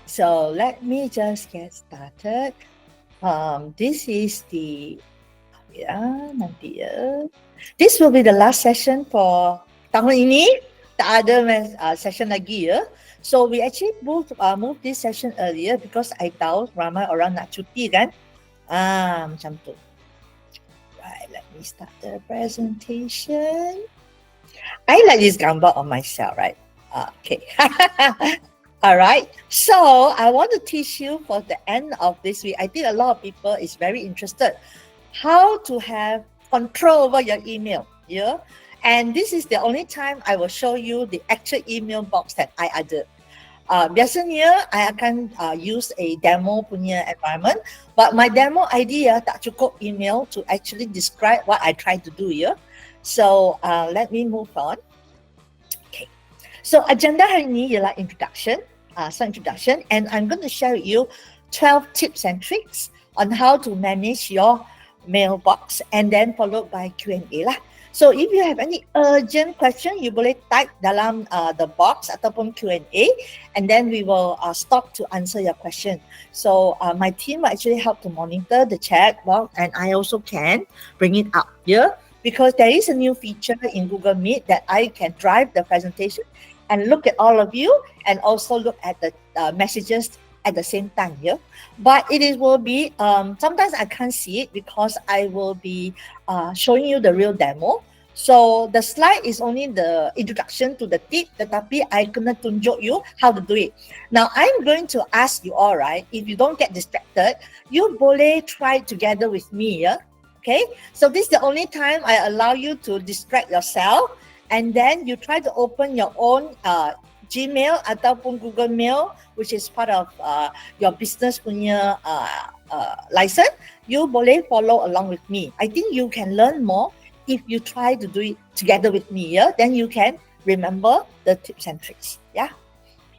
So let me just get started. This is the nanti ya. This will be the last session for tahun ini. Tak ada session lagi ya. So we actually move this session earlier because I tahu ramai orang nak cuti kan. Macam tu. Right, let me start the presentation. I like this gambar on myself, right? Okay. All right. So I want to teach you for the end of this week. I think a lot of people is very interested how to have control over your email. Yeah. And this is the only time I will show you the actual email box that I added. Biasanya I akan use a demo punya environment, but my demo idea tak cukup email to actually describe what I try to do here. So let me move on. Okay. So agenda hari ini ialah introduction, introduction, and I'm going to share with you 12 tips and tricks on how to manage your mailbox, and then followed by Q&A lah. So if you have any urgent question, you boleh type dalam the box ataupun Q&A, and then we will stop to answer your question. So my team will actually help to monitor the chat box, and I also can bring it up here because there is a new feature in Google Meet that I can drive the presentation and look at all of you and also look at the messages at the same time here. But will be, sometimes I can't see it because I will be showing you the real demo. So the slide is only the introduction to the tip, tetapi I kena tunjuk you how to do it. Now I'm going to ask you all, right, if you don't get distracted, you boleh try together with me, yeah? Okay, so this is the only time I allow you to distract yourself, and then you try to open your own Gmail ataupun Google Mail, which is part of your business punya license. You boleh follow along with me. I think you can learn more if you try to do it together with me. Yeah, then you can remember the tips and tricks. Yeah.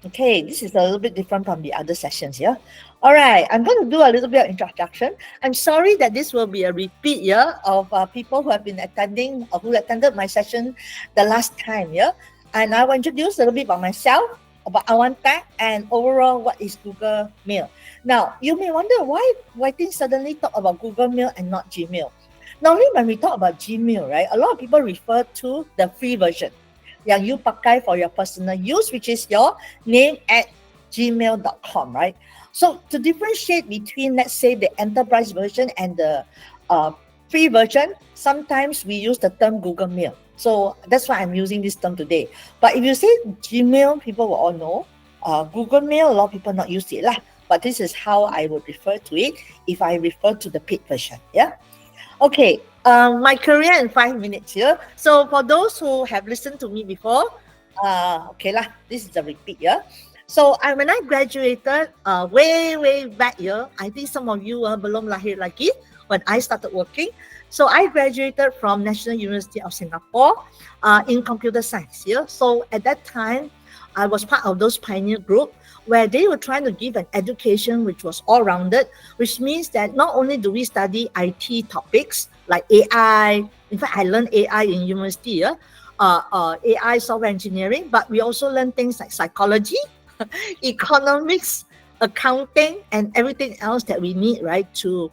Okay, this is a little bit different from the other sessions. Yeah. All right, I'm going to do a little bit of introduction. I'm sorry that this will be a repeat of people who have been attending or who attended my session the last time. Yeah. And I will introduce a little bit about myself, about Awantech, and overall what is Google Mail. Now, you may wonder why things suddenly talk about Google Mail and not Gmail. Normally, when we talk about Gmail, right, a lot of people refer to the free version yang you pakai for your personal use, which is your name at gmail.com, right? So to differentiate between, let's say, the enterprise version and the free version, sometimes we use the term Google Mail. So that's why I'm using this term today. But if you say Gmail, people will all know. Google Mail, a lot of people not use it lah. But this is how I would refer to it if I refer to the paid version. Yeah. Okay. My career in 5 minutes here. So for those who have listened to me before, okay lah. This is a repeat. Yeah. So when I graduated way back here, I think some of you belum lahir lagi when I started working. So I graduated from National University of Singapore in computer science. Yeah? So at that time, I was part of those pioneer group where they were trying to give an education which was all-rounded, which means that not only do we study IT topics like AI, in fact, I learned AI in university, AI software engineering, but we also learn things like psychology, economics, accounting, and everything else that we need, right, to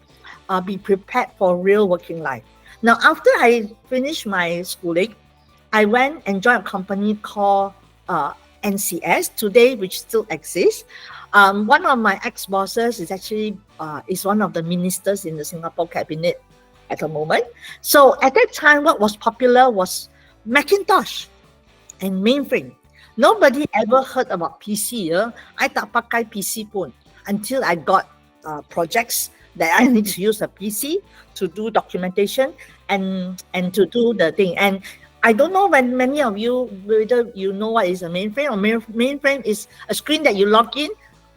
be prepared for real working life. Now, after I finished my schooling, I went and joined a company called NCS today, which still exists. One of my ex-bosses is actually is one of the ministers in the Singapore cabinet at the moment. So at that time, what was popular was Macintosh and mainframe. Nobody ever heard about PC. I tak pakai PC pun until I got projects that I need to use a PC to do documentation and to do the thing. And I don't know when many of you, whether you know what is a mainframe. Or mainframe is a screen that you log in.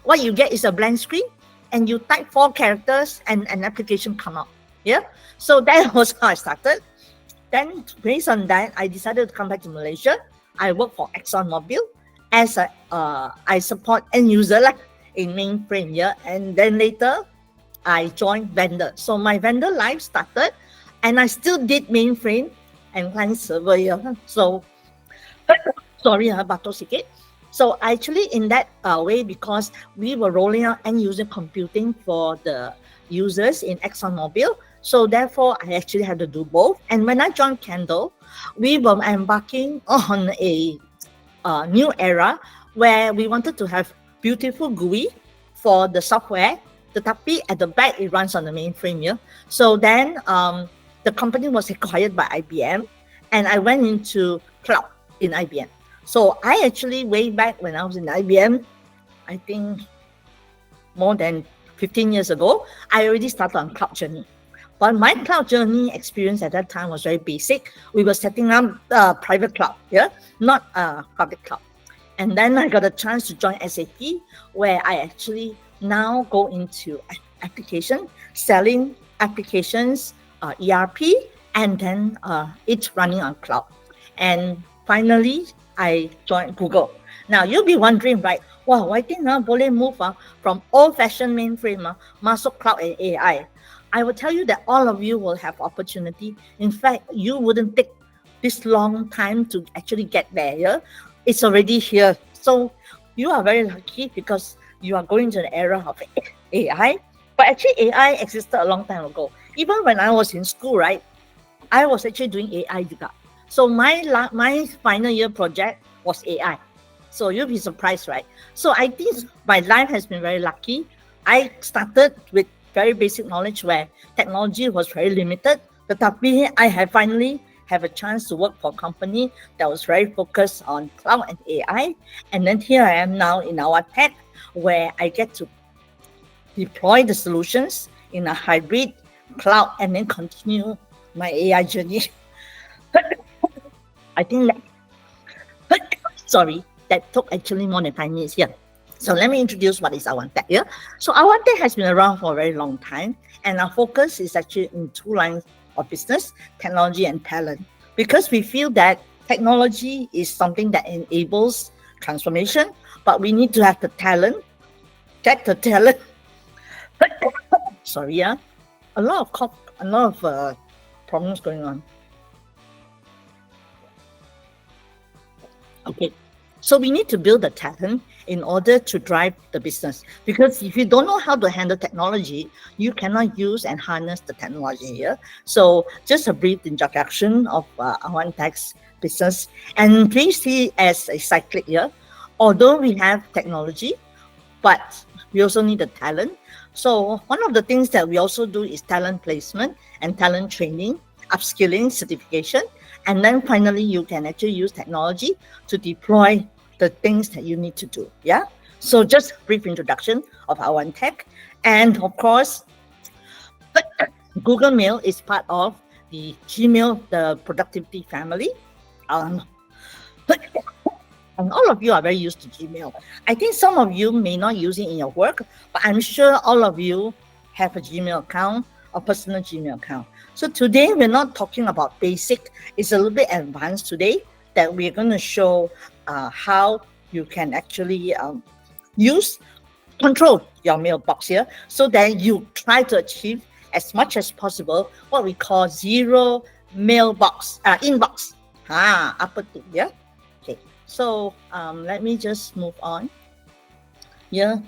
What you get is a blank screen, and you type 4 characters and an application come out. Yeah. So that was how I started. Then based on that, I decided to come back to Malaysia. I work for ExxonMobil as I support end user like in mainframe. Yeah. And then later, I joined vendor. So my vendor life started, and I still did mainframe and client server. So, sorry, bato sikit. So actually, in that way, because we were rolling out end user computing for the users in ExxonMobil, so therefore I actually had to do both. And when I joined Kendall, we were embarking on a new era where we wanted to have beautiful GUI for the software. Tetapi at the back it runs on the mainframe. Yeah. So then the company was acquired by IBM, and I went into cloud in IBM. So I actually way back when I was in IBM, I think more than 15 years ago, I already started on cloud journey. But my cloud journey experience at that time was very basic. We were setting up private cloud, yeah, not public cloud. And then I got a chance to join SAP, where I actually now go into application, selling applications, ERP, and then it's running on cloud. And finally, I joined Google. Now, you'll be wondering, right, wow, why think boleh move from old-fashioned mainframe masuk cloud and AI? I will tell you that all of you will have opportunity. In fact, you wouldn't take this long time to actually get there. Yeah? It's already here. So you are very lucky because you are going to the era of AI. But actually, AI existed a long time ago. Even when I was in school, right, I was actually doing AI juga. So my final year project was AI. So you'll be surprised, right? So I think my life has been very lucky. I started with very basic knowledge where technology was very limited. Tetapi I have finally have a chance to work for a company that was very focused on cloud and AI. And then here I am now in our tech, where I get to deploy the solutions in a hybrid cloud and then continue my AI journey. I think that took actually more than 5 minutes here. So let me introduce what is Awantech here. So Awantech has been around for a very long time, and our focus is actually in 2 lines of business, technology and talent. Because we feel that technology is something that enables transformation, but we need to have the talent, get the talent. Sorry, a lot of problems going on. Okay. So we need to build the talent in order to drive the business. Because if you don't know how to handle technology, you cannot use and harness the technology here. So just a brief introduction of Awantech's business. And please see as a cyclic here. Although we have technology, but we also need the talent. So one of the things that we also do is talent placement and talent training, upskilling, certification. And then finally, you can actually use technology to deploy the things that you need to do. Yeah. So just a brief introduction of Awantech. And of course, Google Mail is part of the Gmail, the productivity family. And all of you are very used to Gmail. I think some of you may not use it in your work, but I'm sure all of you have a Gmail account, a personal Gmail account. So today we're not talking about basic. It's a little bit advanced today that we're going to show how you can actually control your mailbox here, so that you try to achieve as much as possible what we call zero mailbox inbox. Apa tu, yeah. Okay, so let me just move on. Yeah,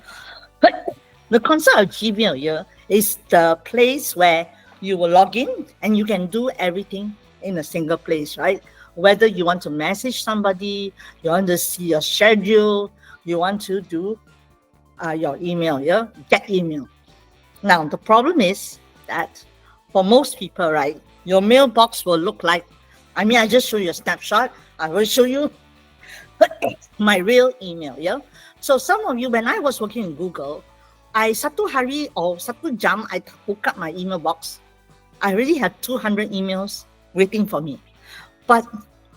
the concept of Gmail here is the place where you will log in and you can do everything in a single place, right? Whether you want to message somebody, you want to see your schedule, you want to do your email, get email. Now, the problem is that for most people, right, your mailbox will look like, I just show you a snapshot. I will show you my real email, So some of you, when I was working in Google, satu hari or satu jam, I hook up my email box. I already had 200 emails waiting for me. But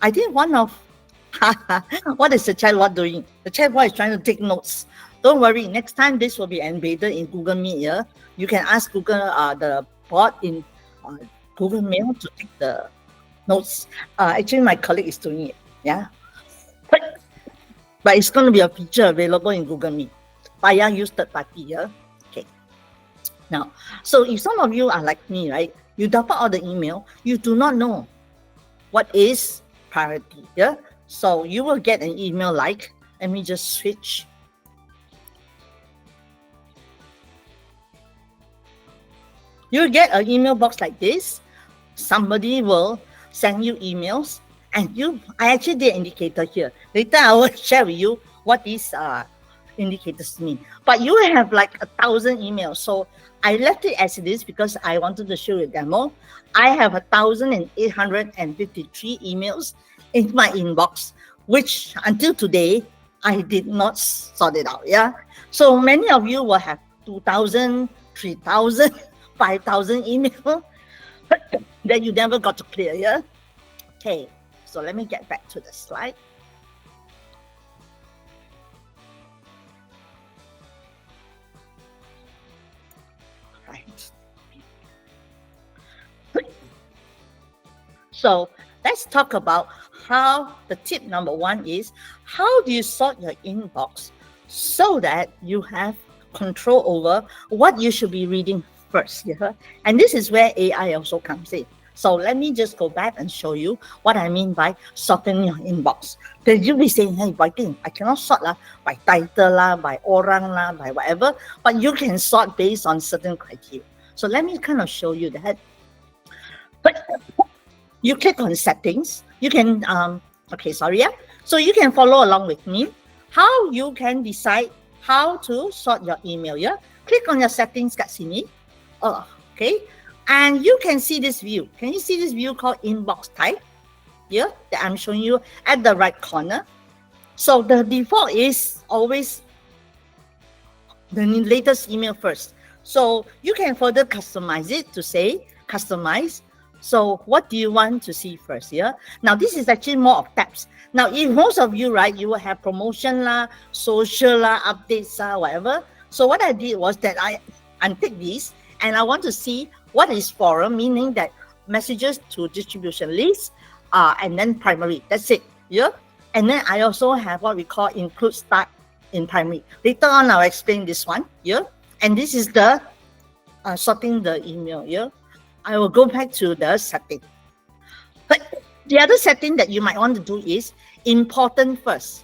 I think one of, what is the chatbot doing? The chatbot is trying to take notes. Don't worry, next time this will be embedded in Google Meet. Yeah? You can ask Google, the bot in Google Mail to take the notes. Actually, my colleague is doing it. Yeah. But it's going to be a feature available in Google Meet. Via use third party. Yeah? Okay. Now, so if some of you are like me, right? You dump out the email, you do not know what is priority. Yeah. So you will get an email like, Let me just switch. You'll get an email box like this. Somebody will send you emails, and I actually did indicator here. Later I will share with you what these indicators mean. But you have like 1,000 emails, so I left it as it is because I wanted to show you a demo. I have 1,853 emails in my inbox, which until today I did not sort it out. Yeah, so many of you will have 2,000, 3,000, 5,000 emails that you never got to clear. Yeah. Okay, so let me get back to the slide. Right. So let's talk about how the tip number 1 is, how do you sort your inbox so that you have control over what you should be reading first. Yeah? And this is where AI also comes in. So let me just go back and show you what I mean by sorting your inbox. Then you'll be saying, hey, I cannot sort by title, by orang, by whatever, but you can sort based on certain criteria. So let me kind of show you that. But you click on settings. You can, So you can follow along with me. How you can decide how to sort your email. Yeah? Click on your settings kat sini. Okay. And you can see this view. Can you see this view called inbox type? Yeah, that I'm showing you at the right corner. So the default is always the latest email first. So you can further customize it to say customize. So what do you want to see first? Yeah. Now this is actually more of tabs. Now if most of you, right, you will have promotion social updates whatever. So what I did was that I untick these and I want to see what is forum, meaning that messages to distribution lists, and then primary. That's it. Yeah. And then I also have what we call include start in primary. Later on, I'll explain this one. Yeah. And this is the sorting the email. Yeah. I will go back to the setting. But the other setting that you might want to do is important first.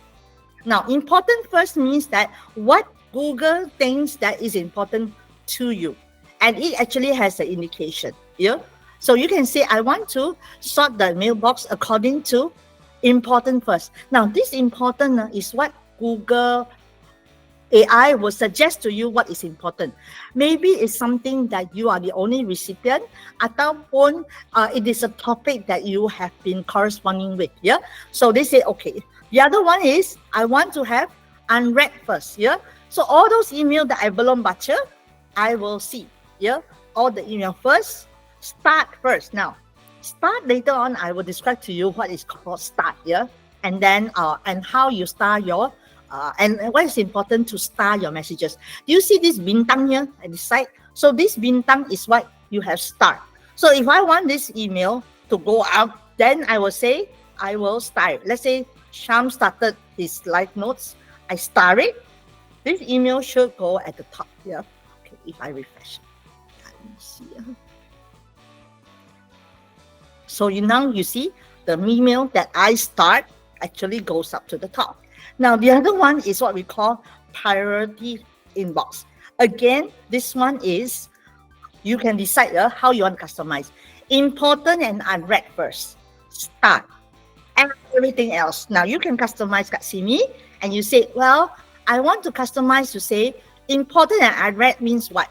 Now, important first means that what Google thinks that is important to you. And it actually has an indication. Yeah. So you can say, I want to sort the mailbox according to important first. Now, this important is what Google AI will suggest to you what is important. Maybe it's something that you are the only recipient, ataupun it is a topic that you have been corresponding with. Yeah. So they say, okay. The other one is, I want to have unread first. Yeah. So all those emails that I belum baca, I will see. Yeah. All the email first, start first. Now, start later on, I will describe to you what is called start. Yeah. And then, and how you start your and what is important to start your messages. Do you see this bintang here at the side? So this bintang is what you have start. So if I want this email to go out, then I will say, I will start. Let's say Sham started his live notes. I start it. This email should go at the top here. Okay, if I refresh. Let me see. So now you see the email that I start actually goes up to the top. Now, the other one is what we call priority inbox. Again, this one is, you can decide how you want to customize. Important and unread first. Start. And everything else. Now, you can customize kat sini and you say, well, I want to customize to say important and unread means what?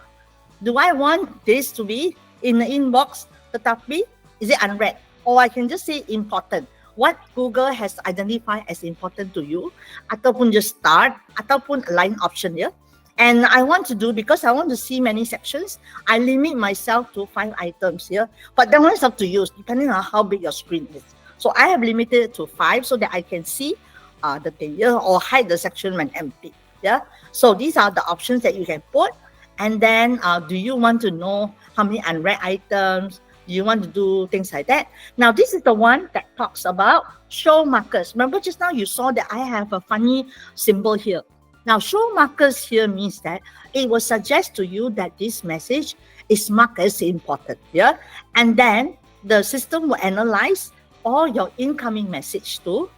Do I want this to be in the inbox tetapi is it unread? Or I can just say important. What Google has identified as important to you, ataupun just start, ataupun line option here. And I want to do, because I want to see many sections, I limit myself to 5 items here. But that one is up to you, depending on how big your screen is. So I have limited it to 5 so that I can see the thing here, or hide the section when empty. Yeah. So these are the options that you can put. And then do you want to know how many unread items? You want to do things like that. Now, this is the one that talks about show markers. Remember just now you saw that I have a funny symbol here. Now, show markers here means that it will suggest to you that this message is marked as important. Yeah. And then the system will analyze all your incoming message too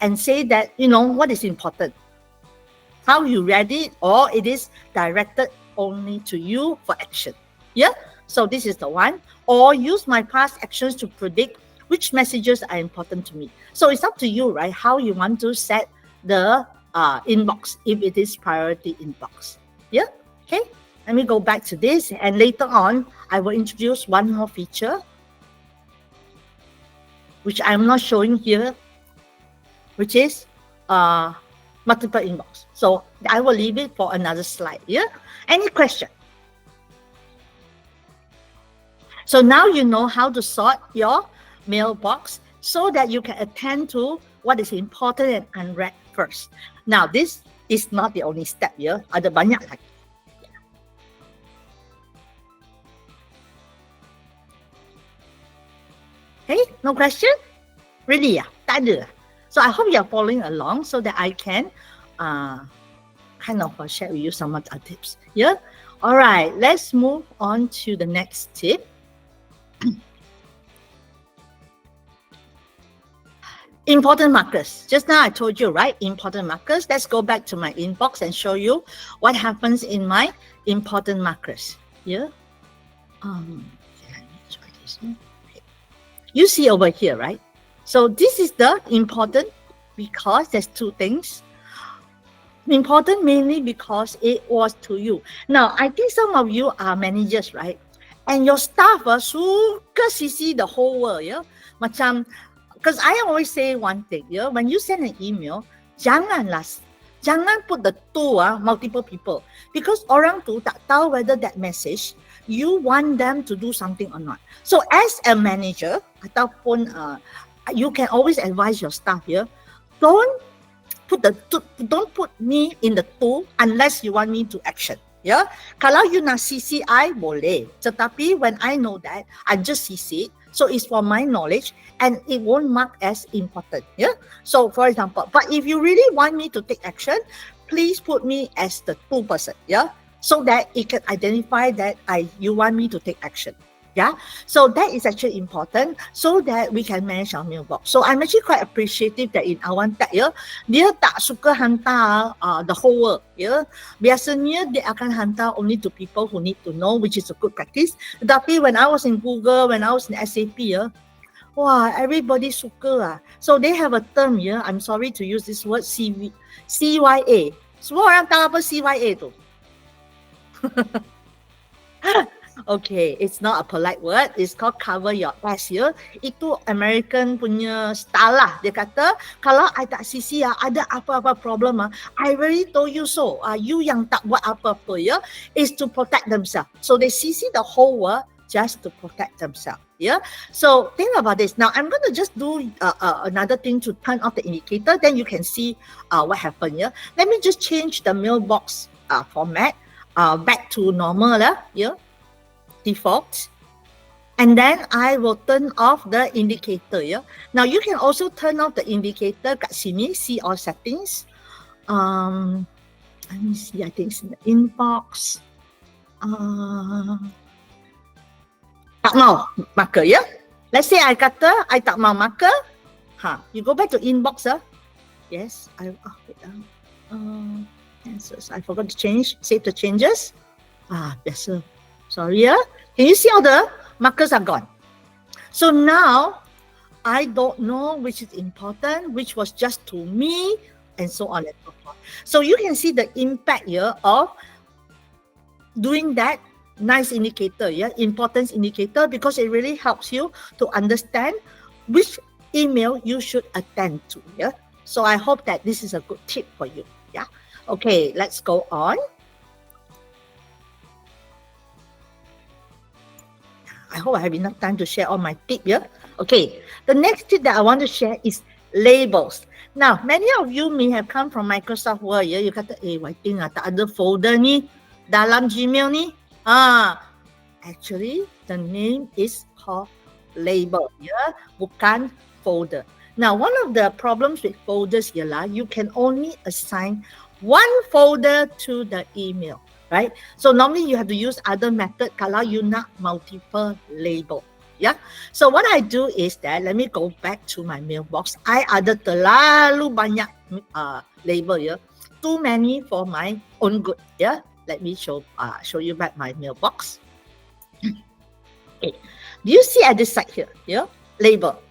and say that, what is important. how you read it, or it is directed only to you for action. Yeah. So this is the one. Or use my past actions to predict which messages are important to me. So it's up to you, right? How you want to set the inbox, if it is priority inbox. Yeah. Okay. Let me go back to this, and later on, I will introduce one more feature, which I'm not showing here, which is multiple inbox. So I will leave it for another slide. Yeah. Any question? So now you know how to sort your mailbox so that you can attend to what is important and unread first. Now, this is not the only step here. Ada banyak lagi. Okay, no question? Really? Yeah, tak ada. So I hope you are following along so that I can kind of share with you some of the tips. Yeah? All right, let's move on to the next tip. Important markers. Just now I told you, right? Important markers. Let's go back to my inbox and show you what happens in my important markers. Yeah. Let me try this. Okay. You see over here, right? So this is the important, because there's two things. Important mainly because it was to you. Now, I think some of you are managers, right? And your staff suka CC the whole world, yeah? Macam, because I always say one thing, yeah, when you send an email, jangan put the two multiple people, because orang tu tak tahu whether that message you want them to do something or not. So as a manager, ataupun you can always advise your staff here, don't put me in the two unless you want me to action. Yeah, kalau you nak CC I boleh, tetapi when I know that, I just CC it. So it's for my knowledge and it won't mark as important. Yeah. So for example, but if you really want me to take action, please put me as the two person. Yeah. So that it can identify that you want me to take action. Yeah. So that is actually important so that we can manage our mailbox. So I'm actually quite appreciative that in Awan Tech, yeah, dia tak suka hantar the whole world. Yeah. Biasanya dia akan hantar only to people who need to know, which is a good practice. Tetapi when I was in Google, when I was in SAP, yeah, wow, everybody suka. So they have a term here. I'm sorry to use this word, CYA. Semua orang tahu apa CYA tu? Okay, it's not a polite word. It's called cover your ass here. Itu American punya style lah. Dia kata, kalau I tak CC ada apa-apa problem I already told you so. You yang tak buat apa-apa ya, is to protect themselves. So they CC the whole world just to protect themselves. Yeah. So think about this. Now I'm going to just do another thing to turn off the indicator. Then you can see what happened. Yeah. Let me just change the mailbox format back to normal. Yeah. Default, and then I will turn off the indicator. Yeah. Now you can also turn off the indicator kat sini. See all settings. Let me see. I think it's in the inbox. Tak mau marker. Yeah. Let's say I kata I tak mau marker. You go back to inbox. Yes. Answers. I forgot to save the changes. Biasa. Sorry, can you see all the markers are gone? So now, I don't know which is important, which was just to me, and so on and so forth. So you can see the impact here of doing that nice indicator, importance indicator, because it really helps you to understand which email you should attend to. So I hope that this is a good tip for you. Okay, let's go on. I hope I have enough time to share all my tips here. Okay, the next tip that I want to share is labels. Now, many of you may have come from Microsoft Word. You kata, writing tak ada folder ni dalam Gmail ni. Actually, the name is called label. Bukan folder. Now, one of the problems with folders ialah you can only assign one folder to the email. Right? So normally you have to use other method kalau you nak multiple label. So what I do is that, let me go back to my mailbox. I ada terlalu banyak label. too many for my own good. Yeah, let me show you back my mailbox. Okay. Do you see at this side here? Yeah, label.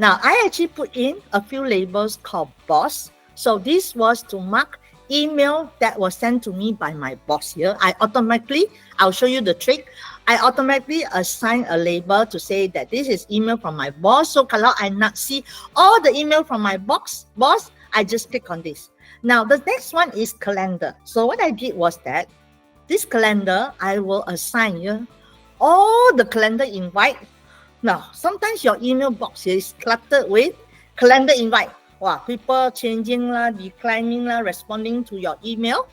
Now I actually put in a few labels called boss. So this was to mark email that was sent to me by my boss here. I'll show you the trick. I automatically assign a label to say that this is email from my boss. So kalau I not see all the email from my boss, I just click on this. Now the next one is calendar. So what I did was that this calendar, I will assign here all the calendar invite. Now, sometimes your email box is cluttered with calendar invite. Wow, people changing lah, declining lah, responding to your email.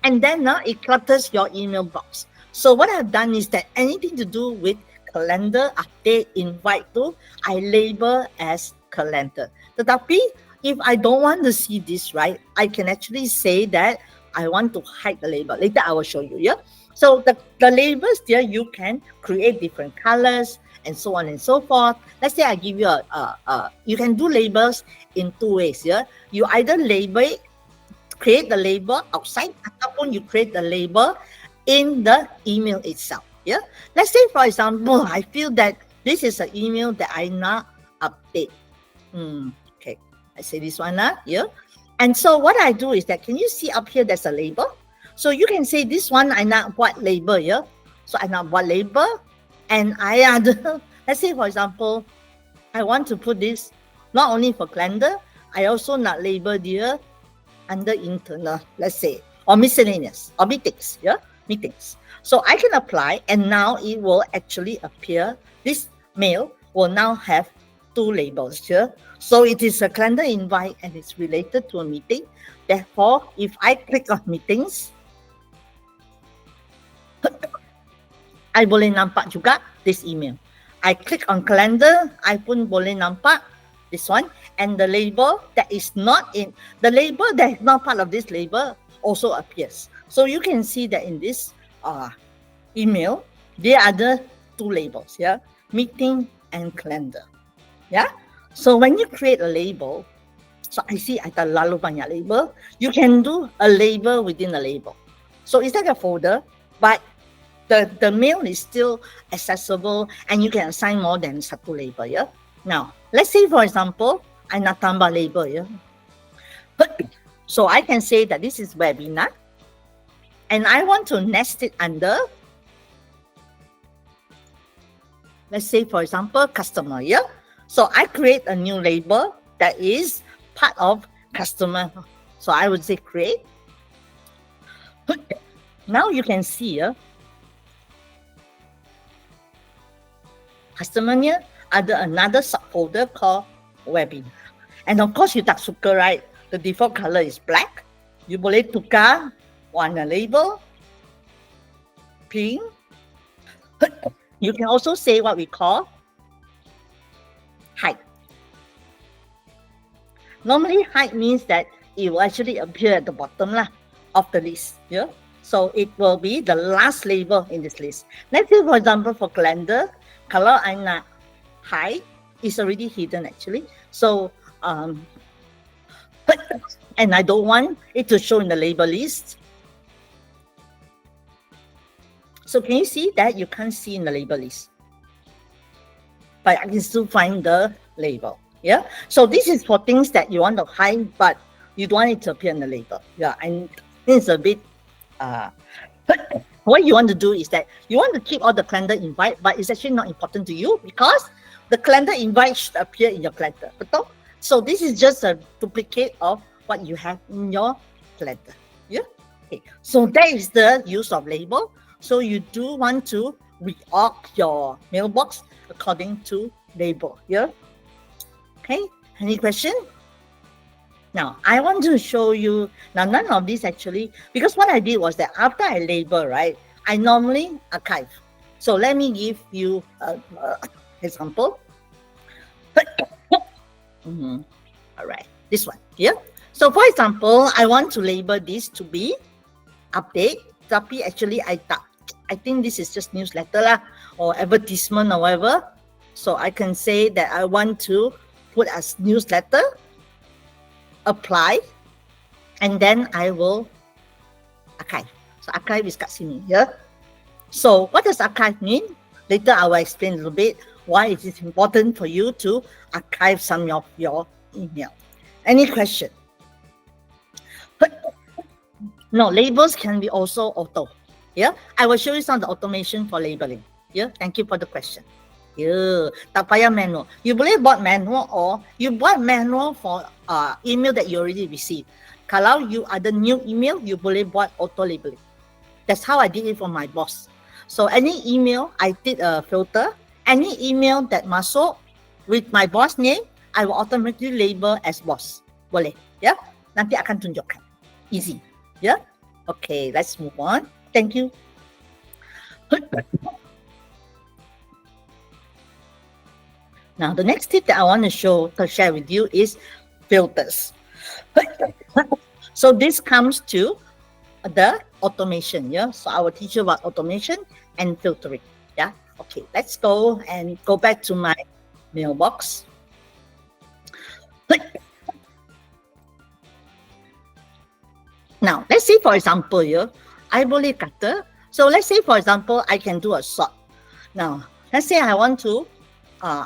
And then it clutters your email box. So what I've done is that anything to do with calendar, update, invite to, I label as calendar. Tetapi, if I don't want to see this, right, I can actually say that I want to hide the label. Later, I will show you, yeah? So the labels there, you can create different colors and so on and so forth. Let's say I give you you can do labels in two ways, yeah? You either create the label outside, ataupun you create the label in the email itself, yeah? Let's say, for example, I feel that this is an email that I not update. Okay, I say this one, yeah? And so what I do is that, can you see up here, there's a label? So you can say this one, I not buat label, yeah? So I not buat label, and I add, let's say, for example, I want to put this not only for calendar, I also not label here under internal, let's say, or miscellaneous, or meetings, yeah? Meetings. So I can apply, and now it will actually appear, this mail will now have two labels here. So it is a calendar invite and it's related to a meeting. Therefore, if I click on meetings, I boleh nampak juga this email. I click on calendar, I pun boleh nampak this one, and the label that is not part of this label also appears. So you can see that in this email, there are the two labels, yeah, meeting and calendar, yeah. So when you create a label, so I see ada lalu banyak label, you can do a label within a label. So it's like a folder, but the mail is still accessible and you can assign more than satu label, yeah. Now, let's say, for example, I nak tambah label, yeah. So I can say that this is webinar, and I want to nest it under, let's say, for example, customer, yeah. So I create a new label that is part of customer. So I would say create. Now you can see here, customer-nya ada another subfolder called webinar. And of course, you tak suka, right? The default color is black. You boleh tukar warna label, pink. You can also say what we call hide. Normally, hide means that it will actually appear at the bottom lah of the list. Yeah. So it will be the last label in this list. Let's say, for example, for calendar, kalau I nak hide, it's already hidden actually. So and I don't want it to show in the label list. So can you see that you can't see in the label list? But I can still find the label. Yeah. So this is for things that you want to hide, but you don't want it to appear in the label. Yeah. And it's a bit what you want to do is that you want to keep all the calendar invite, but it's actually not important to you because the calendar invite should appear in your calendar. Betul? So this is just a duplicate of what you have in your calendar. Yeah. Okay. So that is the use of label. So you do want to reorg your mailbox according to label. Yeah. Okay. Any question? Now, I want to show you, now none of this actually, because what I did was that after I label, right, I normally archive. So let me give you an example. All right, this one here. So for example, I want to label this to be update, tapi actually I think this is just newsletter lah, or advertisement or whatever. So I can say that I want to put as newsletter, apply, and then I will archive. So archive is kat sini, yeah. So what does archive mean? Later I will explain a little bit why it is important for you to archive some of your email. Any question? No, labels can be also auto. Yeah, I will show you some of the automation for labeling. Yeah, thank you for the question. Yeah, tak payah manual. You boleh buat manual or you buat manual for email that you already received. Kalau you ada new email, you boleh buat auto labeling. That's how I did it for my boss. So any email, I did a filter. Any email that masuk with my boss name, I will automatically label as boss. Boleh, ya? Nanti akan tunjukkan. Easy, ya? Okay, let's move on. Thank you. Now, the next tip that I want to share with you is filters. So this comes to the automation, yeah? So I will teach you about automation and filtering, yeah? Okay, let's go back to my mailbox. Now, let's say, for example, yeah, I boleh kata, so let's say, for example, I can do a sort. Now, let's say I want to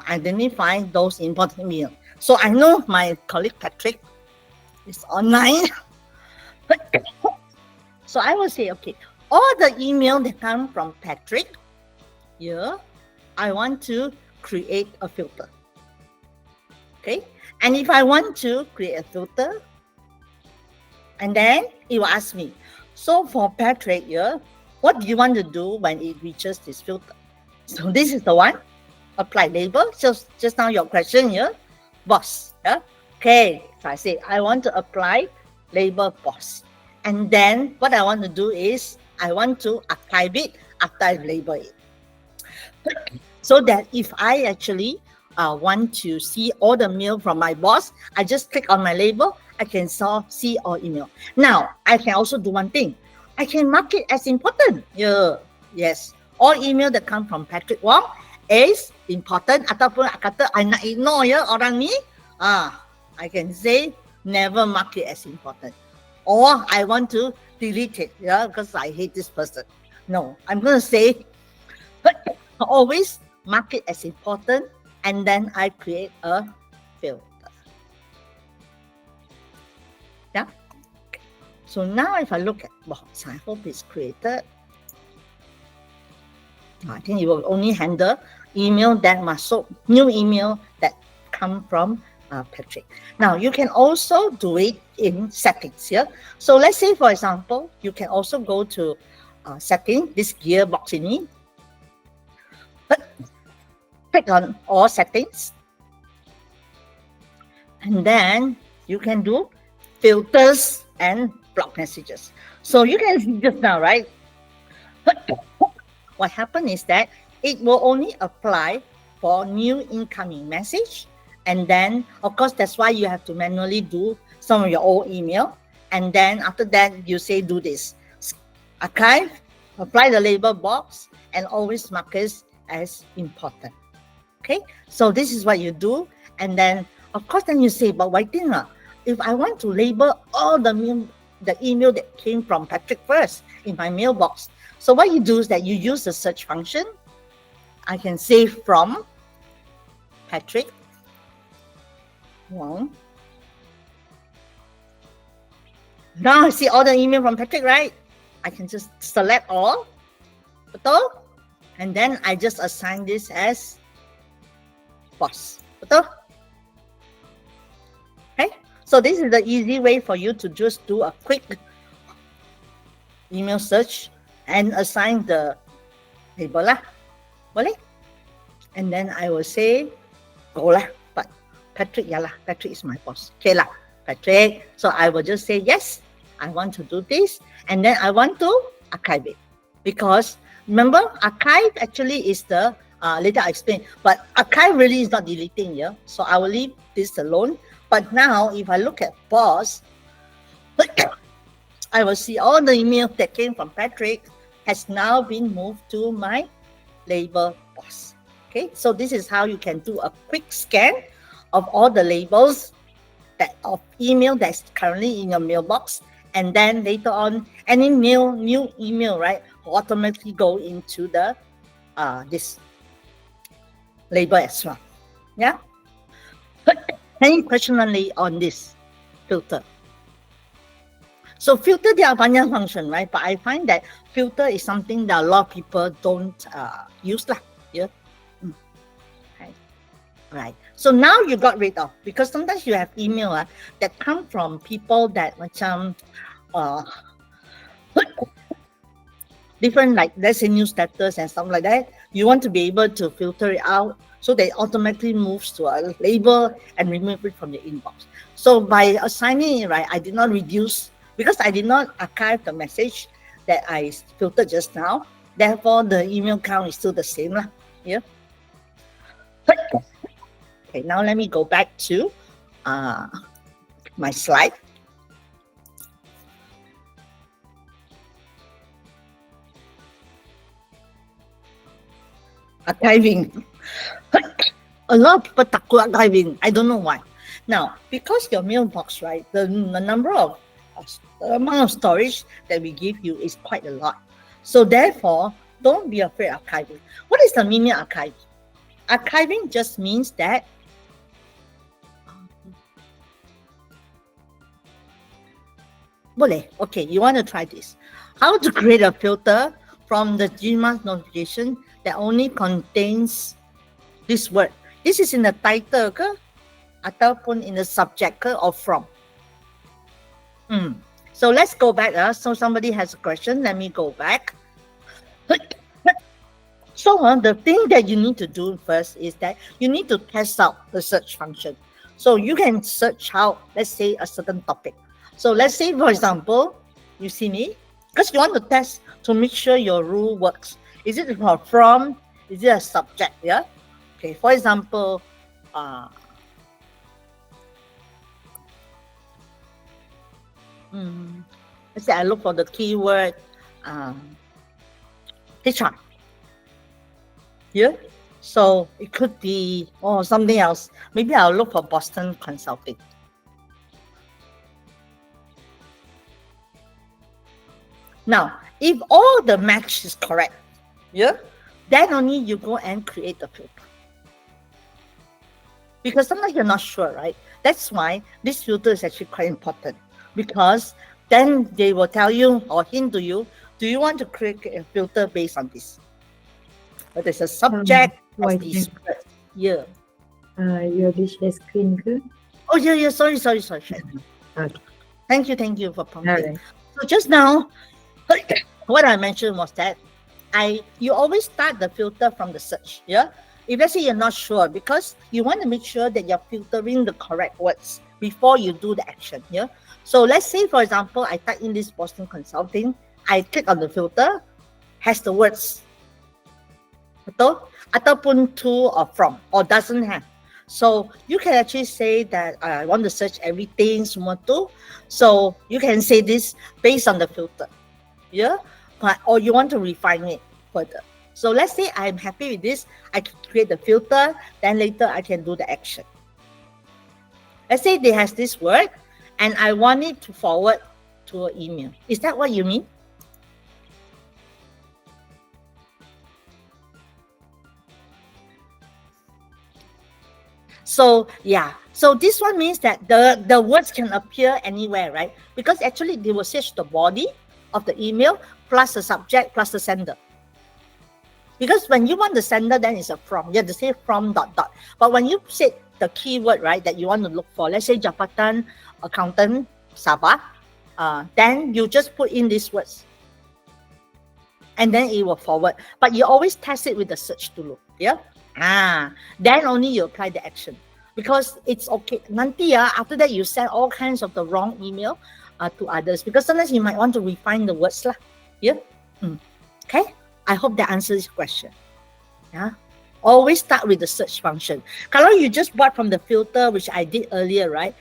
identify those important emails. So I know my colleague Patrick is online. So I will say, okay, all the email that come from Patrick, yeah, I want to create a filter. Okay, and if I want to create a filter, and then it will ask me, so for Patrick, yeah, what do you want to do when it reaches this filter? So this is the one, apply label. So just now your question, yeah, boss, yeah. Okay, so I say I want to apply label boss. And then what I want to do is I want to archive it after I label it. So that if I actually want to see all the mail from my boss, I just click on my label, I can see all email. Now, I can also do one thing. I can mark it as important. Yeah, yes. All email that come from Patrick Wong is important. Ataupun kata I nak ignore ya orang ni, I can say never mark it as important. Or I want to delete it, yeah, because I hate this person. No, I'm going to say, always mark it as important, and then I create a filter. Yeah. So now if I look at box, I hope it's created. I think it will only handle email that masuk, new email that come from Patrick. Now you can also do it in settings here. So let's say, for example, you can also go to setting, this gearbox ini. Click on all settings, and then you can do filters and block messages. So you can see just now, right? What happened is that it will only apply for new incoming message. And then, of course, that's why you have to manually do some of your old email. And then after that, you say, do this. Archive, apply the label box, and always mark it as important. Okay, so this is what you do. And then, of course, then you say, but why didn't I? If I want to label all the email that came from Patrick first in my mailbox. So what you do is that you use the search function. I can say from Patrick Wong. Now I see all the email from Patrick, right? I can just select all. Betul? And then I just assign this as boss. Betul? Okay? So this is the easy way for you to just do a quick email search and assign the label lah. Boleh? And then I will say, go lah. But Patrick, yeah lah. Patrick is my boss. Okay lah. Patrick. So I will just say, yes, I want to do this. And then I want to archive it. Because remember, archive actually is the, later I explain, but archive really is not deleting, yeah? So I will leave this alone. But now, if I look at boss, I will see all the email that came from Patrick has now been moved to my label boss. Okay, so this is how you can do a quick scan of all the labels that of email that's currently in your mailbox, and then later on, any new email, right, will automatically go into the this label as well. Yeah. Any question on this filter? So filter, there are banyak function, right? But I find that filter is something that a lot of people don't use lah. Yeah. Right. So now you got rid of, because sometimes you have email that come from people that macam different, like let's say newsletters and stuff like that. You want to be able to filter it out so that it automatically moves to a label and remove it from your inbox. So by assigning it, right, I did not reduce, because I did not archive the message that I filtered just now. Therefore, the email count is still the same lah. Yeah. Okay, now let me go back to my slide. Archiving. A lot of people takut archiving. I don't know why. Now, because your mailbox, right, the number of the amount of storage that we give you is quite a lot. So therefore, don't be afraid of archiving. What is the meaning of archiving? Archiving just means that boleh. Okay, you want to try this. How to create a filter from the Gmail notification that only contains this word. This is in the title ke? Ataupun in the subject ke, or from? So let's go back. So somebody has a question. Let me go back. So the thing that you need to do first is that you need to test out the search function. So you can search out, let's say, a certain topic. So let's say, for example, you see me, because you want to test to make sure your rule works. Is it from? Is it a subject? Yeah. Okay. For example, let's say I look for the keyword HR. Yeah. So it could be something else. Maybe I'll look for Boston Consulting. Now, if all the match is correct, yeah, then only you go and create the filter. Because sometimes you're not sure, right? That's why this filter is actually quite important, because then they will tell you or hint to you, do you want to create a filter based on this? But there's a subject of this word. Yeah. Your share screen ke? Oh, yeah. Sorry. Okay. Thank you for prompting. Alright. So just now, what I mentioned was that you always start the filter from the search. Yeah. If let's say you're not sure, because you want to make sure that you're filtering the correct words before you do the action. Yeah. So let's say, for example, I type in this Boston Consulting. I click on the filter, has the words betul ataupun to or from, or doesn't have. So you can actually say that I want to search everything semua tu. So you can say this based on the filter. Yeah. Or you want to refine it further. So let's say I'm happy with this, I can create the filter, then later I can do the action. Let's say they has this word and I want it to forward to an email. Is that what you mean? So yeah, so this one means that the words can appear anywhere, right? Because actually they will search the body of the email plus the subject plus the sender. Because when you want the sender, then it's a from. You have to say from ... But when you say the keyword, right, that you want to look for, let's say Jabatan Accountant Sabah, then you just put in these words. And then it will forward. But you always test it with the search to look. Yeah? Then only you apply the action. Because it's okay. Nanti after that you send all kinds of the wrong email to others. Because sometimes you might want to refine the words lah. Yeah? Okay? I hope that answers your question. Yeah? Always start with the search function. Kalau you just bought from the filter, which I did earlier, right?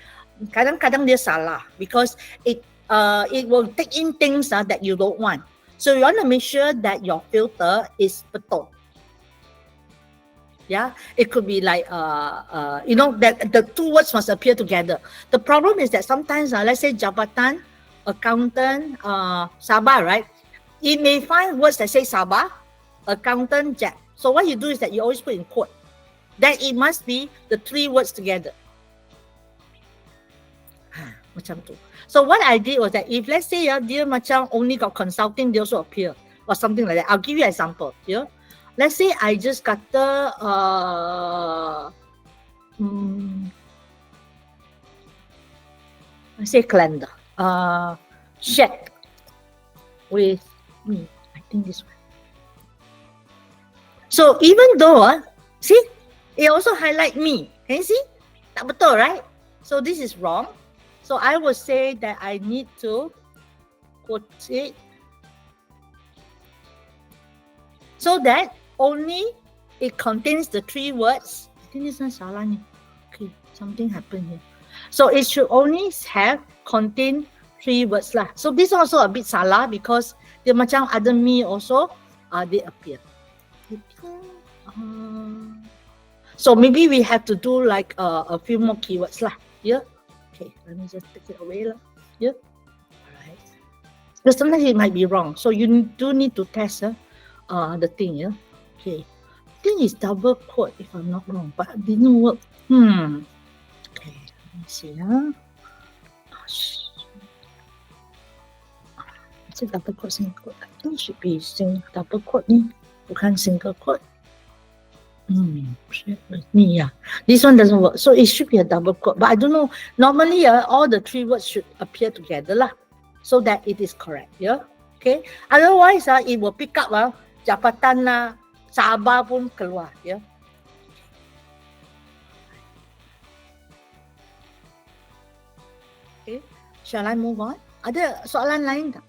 Kadang-kadang dia salah because it will take in things that you don't want. So you want to make sure that your filter is betul. Yeah, it could be like that the two words must appear together. The problem is that sometimes let's say jabatan, accountant, Sabah, right? It may find words that say Sabah, accountant, Jack. So what you do is that you always put in quote. Then it must be the three words together. Macam tu. So what I did was that if let's say dia macam only got consulting, they also appear or something like that. I'll give you an example. Yeah. Let's say I just kata let's say calendar. Check with me. I think this one. So even though see, it also highlight me. Can you see? Tak betul, right? So this is wrong. So I would say that I need to quote it so that only it contains the three words. I think this one salah ni. Okay, something happened here. So it should only have contain three words lah. So this also a bit salah because dia macam ada me also they appear. So maybe we have to do like a few more keywords lah. Yeah. Okay, let me just take it away lah. Yeah. Alright. Because sometimes it might be wrong. So you do need to test the thing. Yeah. Okay. I think it's double quote if I'm not wrong, but it didn't work. Okay, let me see. Is it double quote, single quote? I think it should be double quote ni, bukan single quote. Yeah. This one doesn't work. So it should be a double quote. But I don't know. Normally, all the three words should appear together lah, so that it is correct. Yeah. Okay. Otherwise, it will pick up jabatan lah, Sabah pun keluar. Yeah. Okay. Shall I move on? Ada soalan lain tak?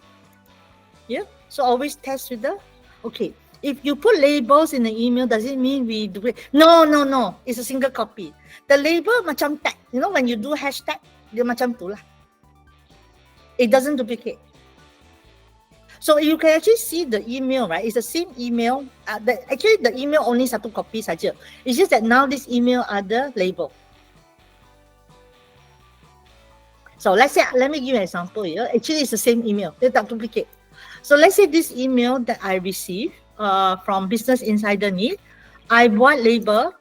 Yeah. So always test with the. Okay. If you put labels in the email, does it mean we do it? No. It's a single copy. The label macam tag. You know when you do hashtag, dia macam tu lah. It doesn't duplicate. So you can actually see the email, right? It's the same email. Actually, the email only satu copy saja. It's just that now this email ada label. So let's say, let me give you an example here. Actually, it's the same email. Dia tak duplicate. So let's say this email that I received from Business Insider ni, I buat label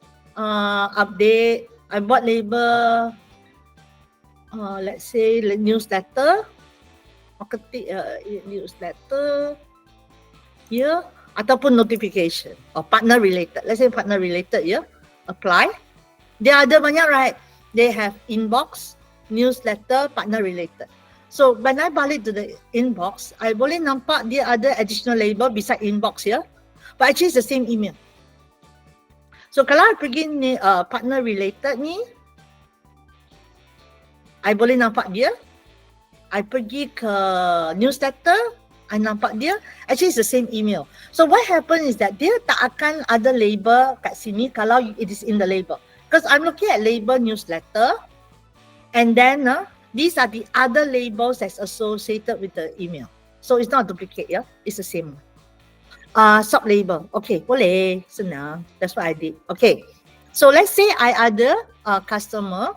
update. I buat label let's say newsletter, marketing newsletter here, ataupun notification or partner related. Let's say partner related ya, apply. Dia ada banyak, right? They have inbox, newsletter, partner related. So when I balik to the inbox, I boleh nampak dia ada additional label beside inbox ya. But actually it's the same email. So kalau I pergi ni partner related ni, I boleh nampak dia. I pergi ke newsletter, I nampak dia. Actually it's the same email. So what happen is that dia tak akan ada label kat sini kalau it is in the label. Because I'm looking at label newsletter, and then these are the other labels that's associated with the email. So it's not a duplicate, yeah? It's the same one. Sub-label. Okay, boleh. Senang. That's what I did. Okay. So let's say I ada customer.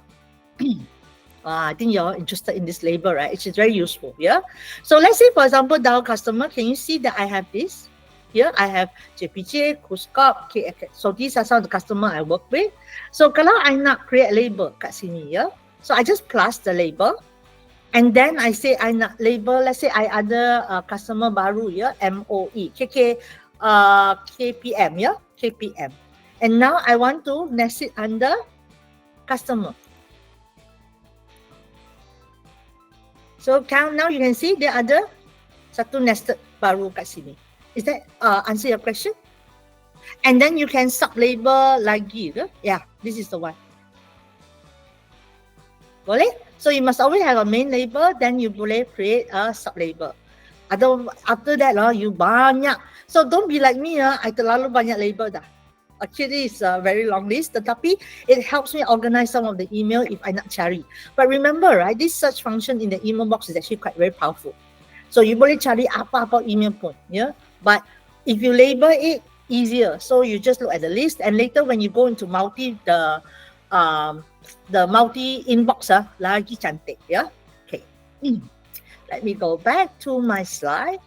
I think you're interested in this label, right? Which is very useful, yeah? So let's say, for example, our customer, can you see that I have this? Here, I have JPJ, Kuskop, KFX. So these are some of the customer I work with. So kalau I nak create label kat sini, yeah? So I just plus the label, and then I say I nak label. Let's say I ada customer baru ya, MOE, KPM ya, KPM. And now I want to nest it under customer. So now you can see there ada satu nested baru kat sini. Is that answer your question? And then you can sub label lagi, yeah. This is the one. Boleh? So you must always have a main label, then you boleh create a sub-label. After that, you banyak. So don't be like me, I terlalu banyak label dah. Actually, it's a very long list, tetapi it helps me organize some of the email if I nak cari. But remember, right, this search function in the email box is actually quite very powerful. So you boleh cari apa-apa email pun, yeah. But if you label it, easier. So you just look at the list, and later when you go into the multi inbox, lagi cantik, yeah. Okay. Let me go back to my slide.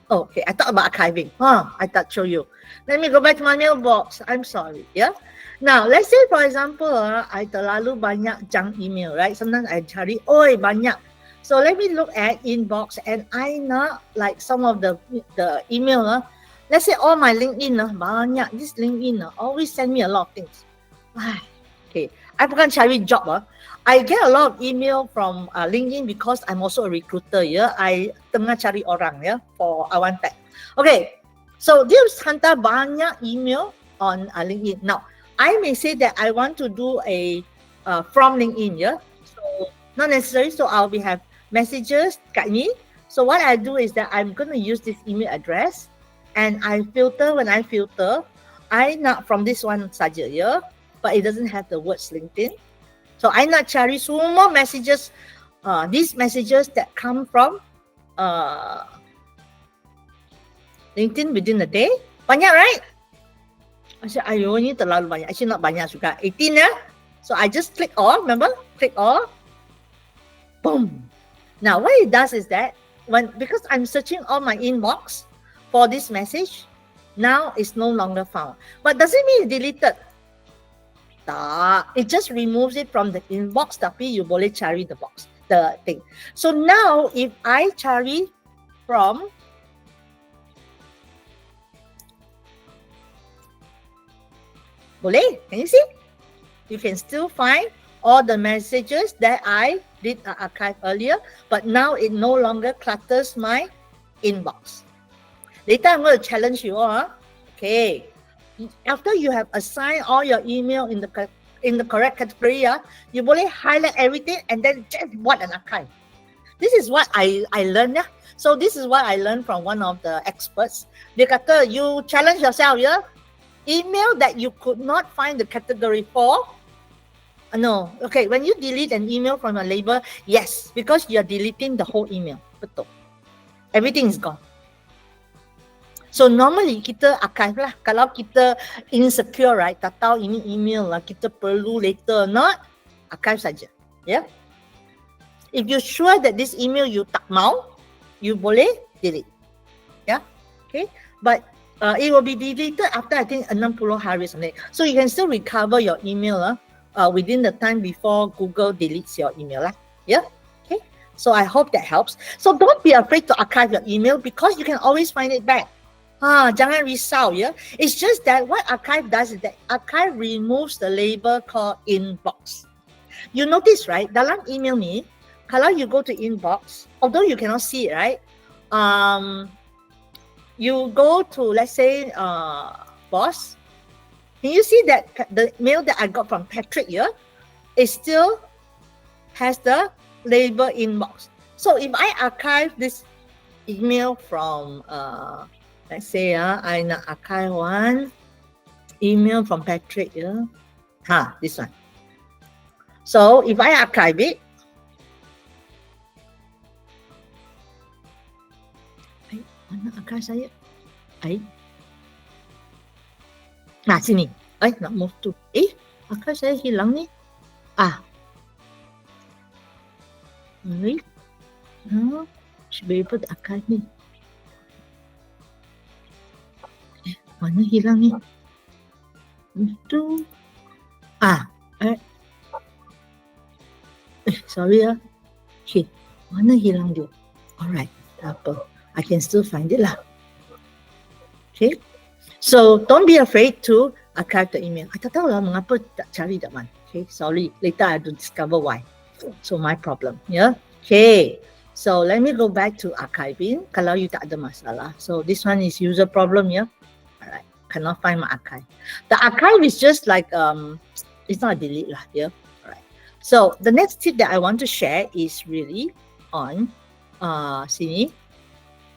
Okay, I thought about archiving. I thought show you. Let me go back to my mailbox. I'm sorry, yeah. Now, let's say for example, I terlalu banyak junk email, right? Sometimes I cari, banyak. So let me look at inbox, and I not like some of the email. Let's say all my LinkedIn, banyak. This LinkedIn always send me a lot of things. Okay, I bukan cari job. I get a lot of email from LinkedIn because I'm also a recruiter, yeah. I tengah cari orang, yeah, for Awan Tech. Okay, so dia hantar banyak email on LinkedIn. Now, I may say that I want to do a from LinkedIn, yeah. So not necessary. So I'll have messages kat ni. So what I do is that I'm gonna use this email address, and I filter. When I filter, I not from this one saja, yeah, but it doesn't have the words LinkedIn. So I nak cari semua messages, these messages that come from LinkedIn within a day. Banyak, right? I said, ayo, ni terlalu banyak. Actually, not banyak juga. 18, ya. So I just click all, remember? Click all. Boom. Now, what it does is that, because I'm searching all my inbox for this message, now it's no longer found. But does it mean it's deleted? Tak. It just removes it from the inbox, tapi you boleh cari the box, the thing. So now, if I cari from boleh, can you see? You can still find all the messages that I did archive earlier, but now it no longer clutters my inbox. Later, I'm going to challenge you all. Okay. After you have assigned all your email in the correct category, you boleh highlight everything and then just buat an archive. This is what I learned. Yeah? So this is what I learned from one of the experts. Dia kata, you challenge yourself, yeah? Email that you could not find the category for. No. Okay, when you delete an email from a label, yes, because you're deleting the whole email. Betul. Everything is gone. So normally kita archive lah. Kalau kita insecure, right? Tak tahu ini email lah, kita perlu later not, archive saja. Yeah. If you're sure that this email you tak mau, you boleh delete. Yeah. Okay. But it will be deleted after I think 60 hari something. So you can still recover your email within the time before Google deletes your email lah. Yeah. Okay. So I hope that helps. So don't be afraid to archive your email because you can always find it back. Jangan risau, ya. It's just that what archive does is that archive removes the label called inbox. You notice, right? Dalam email ni, kalau you go to inbox, although you cannot see it, right? You go to, let's say, boss. Can you see that the mail that I got from Patrick here, it still has the label inbox. So if I archive this email from let's say I nak archive one email from Patrick, this one. So if I archive it, mana archive saya? Sini. Nak move to. Archive saya hilang ni. Wait. No, should be able to archive ni. Mana hilang ni? Itu. Sorry Okay. Mana hilang dia? Alright. Tak apa. I can still find it lah. Okay. So, don't be afraid to archive the email. I tak tahu lah mengapa tak cari that one. Okay. Sorry. Later I have to discover why. So, my problem. Yeah. Okay. So, let me go back to archiving. Kalau you tak ada masalah. So, this one is user problem, yeah. Alright, cannot find my archive. The archive is just like it's not a delete lah, yeah. Alright. So the next tip that I want to share is really on sini.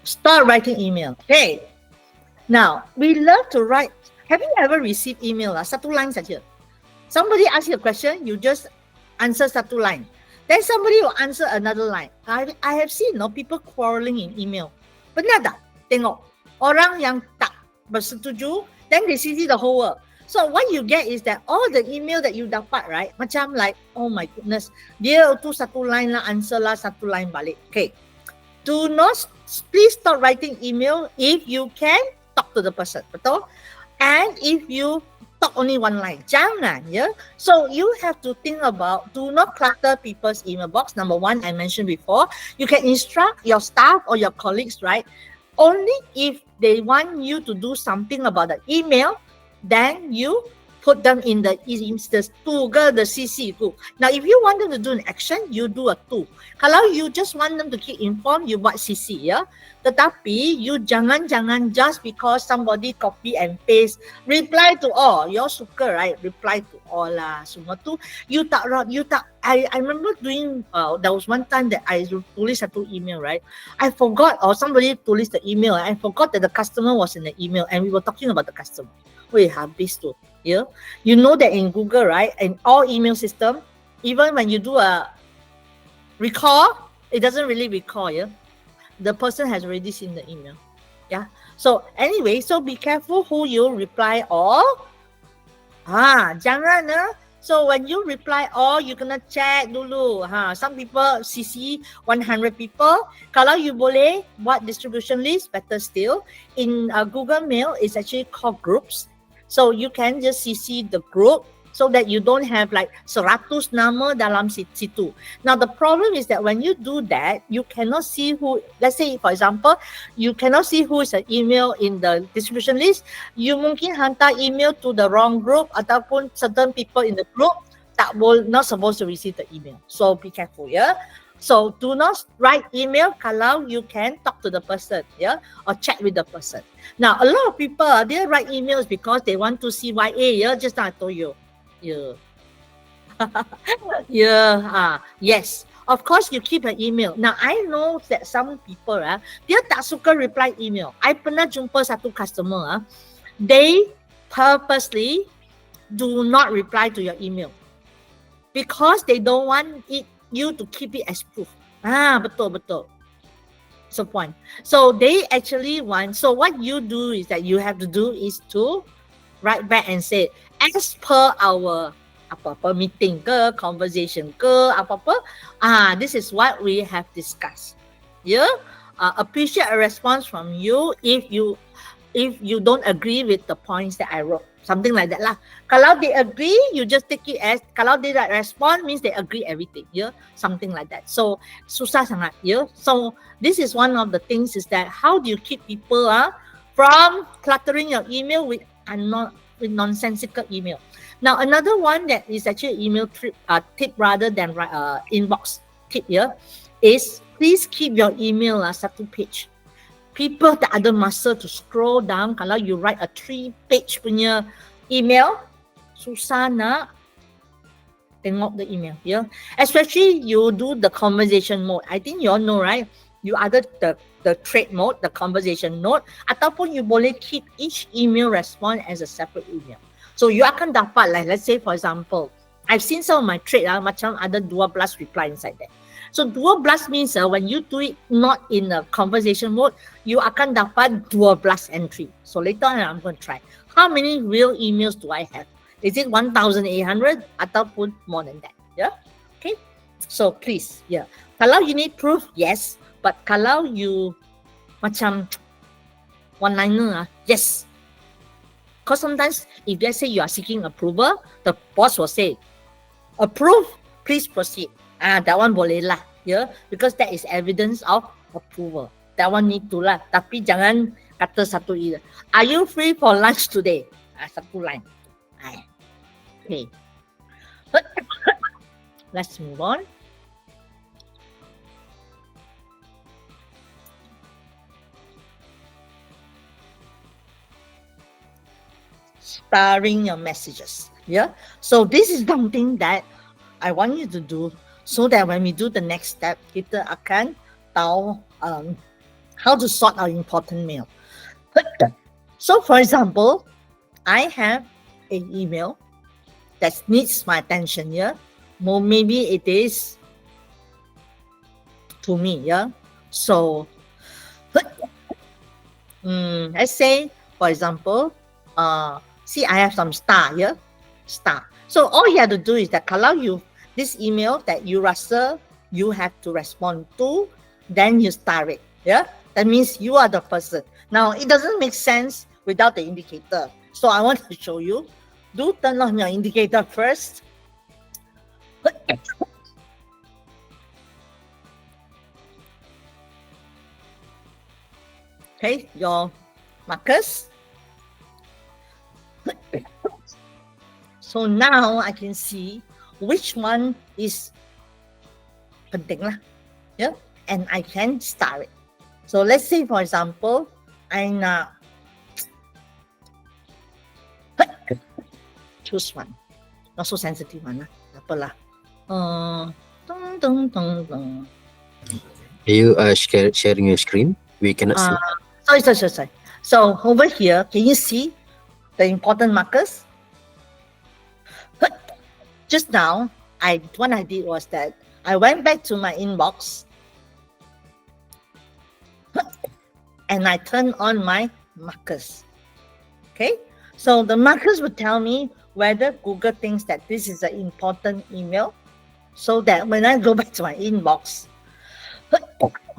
Start writing email. Okay. Now we love to write. Have you ever received email satu line saja? Somebody ask you a question, you just answer satu line. Then somebody will answer another line. I have seen people quarreling in email. Pernah tak tengok orang yang tak bersetuju, then they CC the whole world. So what you get is that all the email that you dapat, right, macam like, oh my goodness, dia tu satu line lah, answer lah, satu line balik. Okay, do not, please stop writing email if you can talk to the person, betul? And if you talk only one line, jangan, yeah. So you have to think about, do not clutter people's email box. Number one, I mentioned before, you can instruct your staff or your colleagues, right? Only if they want you to do something about the email, then you put them in the tu ke the CC tu. Now, if you want them to do an action, you do a tu. Kalau you just want them to keep informed, you buat CC, ya. Tetapi you jangan just because somebody copy and paste, reply to all. You suka, right? Reply to all lah. Semua tu you tak. I remember doing. There was one time that I tulis satu email, right? I forgot, or somebody tulis the email. I forgot that the customer was in the email, and we were talking about the customer. Wait, habis tu. Yeah, you know that in Google, right, in all email system, even when you do a recall, it doesn't really recall. Yeah, the person has already seen the email. Yeah. So anyway, so be careful who you reply all. Jangan So when you reply all, you kena check dulu. Some people CC 100 people. Kalau you boleh buat distribution list, better still. In Google Mail, it's actually called groups. So you can just CC the group so that you don't have like 100 nama dalam situ. Now the problem is that when you do that, you cannot see who, let's say for example, you cannot see who is an email in the distribution list. You mungkin hantar email to the wrong group ataupun certain people in the group not supposed to receive the email. So be careful, yeah. So do not write email kalau you can talk to the person, yeah, or chat with the person. Now a lot of people they write emails because they want to see YA, yeah. Just now I told you, yeah, yeah, yes. Of course you keep an email. Now I know that some people dia tak suka reply email. I pernah jumpa satu customer they purposely do not reply to your email because they don't want you to keep it as proof. Betul. So point. So they actually want, so what you do is that you have to do is to write back and say, as per our apa-apa meeting ke, conversation ke, apa-apa, this is what we have discussed. Yeah? Appreciate a response from you if you don't agree with the points that I wrote. Something like that lah. Kalau they agree, you just take it as, kalau they respond, means they agree everything, yeah? Something like that. So, susah sangat, yeah? So, this is one of the things is that how do you keep people from cluttering your email with nonsensical email. Now, another one that is actually email tip rather than inbox tip, yeah, is please keep your email satu page. People tak ada masa to scroll down. Kalau you write a 3-page punya email, susah nak tengok the email, yeah. Especially you do the conversation mode. I think you all know, right? You either the trade mode, the conversation mode, ataupun you boleh keep each email response as a separate email. So you akan dapat, like let's say for example, I've seen some of my trade macam ada 12 reply inside there. So 12 means when you do it not in a conversation mode, you akan dapat 12 entry. So later on I'm going to try. How many real emails do I have? Is it 1,800 ataupun more than that? Yeah. Okay. So please, yeah. Kalau you need proof, yes. But kalau you macam one-liner, yes. Because sometimes if they say you are seeking approval, the boss will say, approve, please proceed. That one boleh lah, yeah, because that is evidence of approval. That one need to lah. Tapi jangan kata satu either. Are you free for lunch today? Satu line. Okay. Let's move on. Starring your messages. Yeah. So this is something that I want you to do. So that when we do the next step, kita akan tahu how to sort our important mail. So for example, I have an email that needs my attention, yeah? Or maybe it is to me, yeah? So let's say for example, see, I have some star here, star. So all you have to do is that kalau you this email that you rasa you have to respond to, then you star it. Yeah, that means you are the person. Now it doesn't make sense without the indicator. So I want to show you. Do turn on your indicator first. Okay, your markers. So now I can see which one is penting lah. Yeah, and I can star it. So let's say, for example, I nak choose one, not so sensitive one lah. Apa lah? Dong, dong, dong, dong. Are you sharing your screen? We cannot see. Sorry. So over here, can you see the important markers? Just now, what I did was that I went back to my inbox and I turned on my markers. Okay, so the markers would tell me whether Google thinks that this is an important email, so that when I go back to my inbox,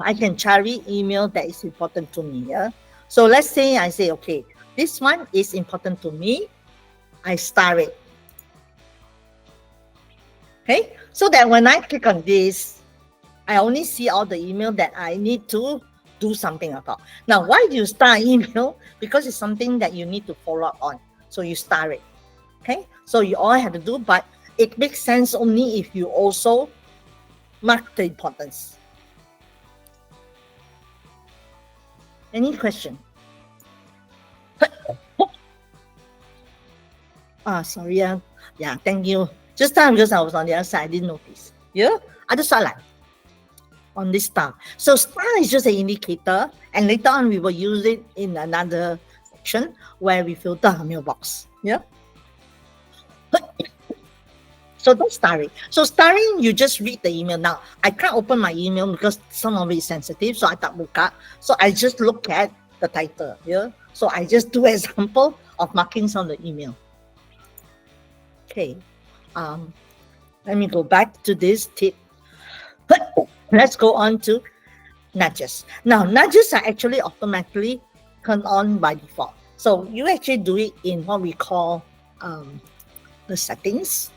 I can cari email that is important to me. Yeah? So let's say I say, okay, this one is important to me. I star it. Okay, so that when I click on this, I only see all the email that I need to do something about. Now, why do you star email? Because it's something that you need to follow up on. So you star it. Okay, so you all have to do, but it makes sense only if you also mark the importance. Any question? Sorry. Yeah, thank you. Just now because I was on the other side, I didn't notice. Yeah, ada soalan on this star. So star is just an indicator, and later on we will use it in another section where we filter our mailbox. Yeah. So that's starring. So starring, you just read the email. Now, I can't open my email because some of it is sensitive, so I tak buka. So I just look at the title. Yeah. So I just do example of markings on the email. Okay. Let me go back to this tip. Let's go on to nudges. Now, nudges are actually automatically turned on by default. So you actually do it in what we call the settings.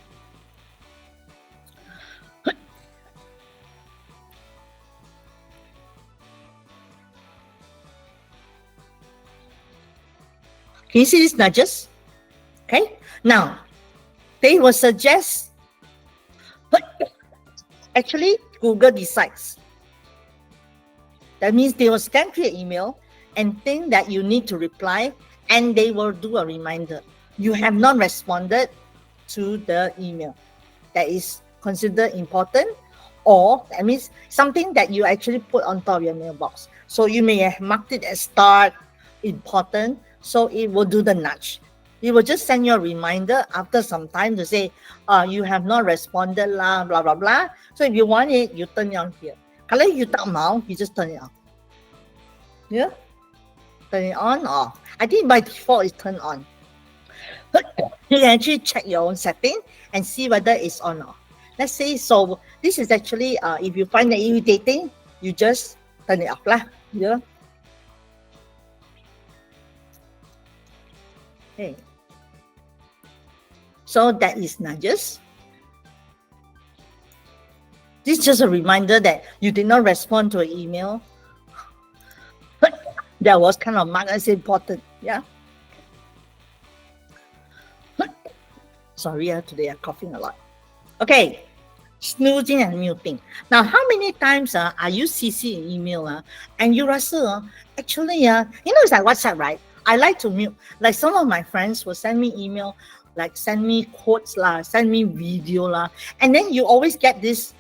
Can you see these nudges? Okay. Now, they will suggest, actually, Google decides. That means they will scan through your email and think that you need to reply, and they will do a reminder. You have not responded to the email that is considered important, or that means something that you actually put on top of your mailbox. So you may have marked it as start, important, so it will do the nudge. It will just send you a reminder after some time to say, you have not responded, blah, blah, blah. So if you want it, you turn it on here. Kalau you tak mau, you just turn it on. Yeah? Turn it on, off. I think by default it's turned on. You can actually check your own setting and see whether it's on or off. Let's say, so this is actually, if you find it irritating, you just turn it off lah. Yeah? Okay. So that is nudges. This is just a reminder that you did not respond to an email that was kind of marked as important. Yeah. Sorry, today I'm coughing a lot. Okay. Snoozing and muting. Now, how many times are you CC in email and you rasa actually, it's like WhatsApp, right? I like to mute. Like some of my friends will send me email, like send me quotes send me video and then you always get this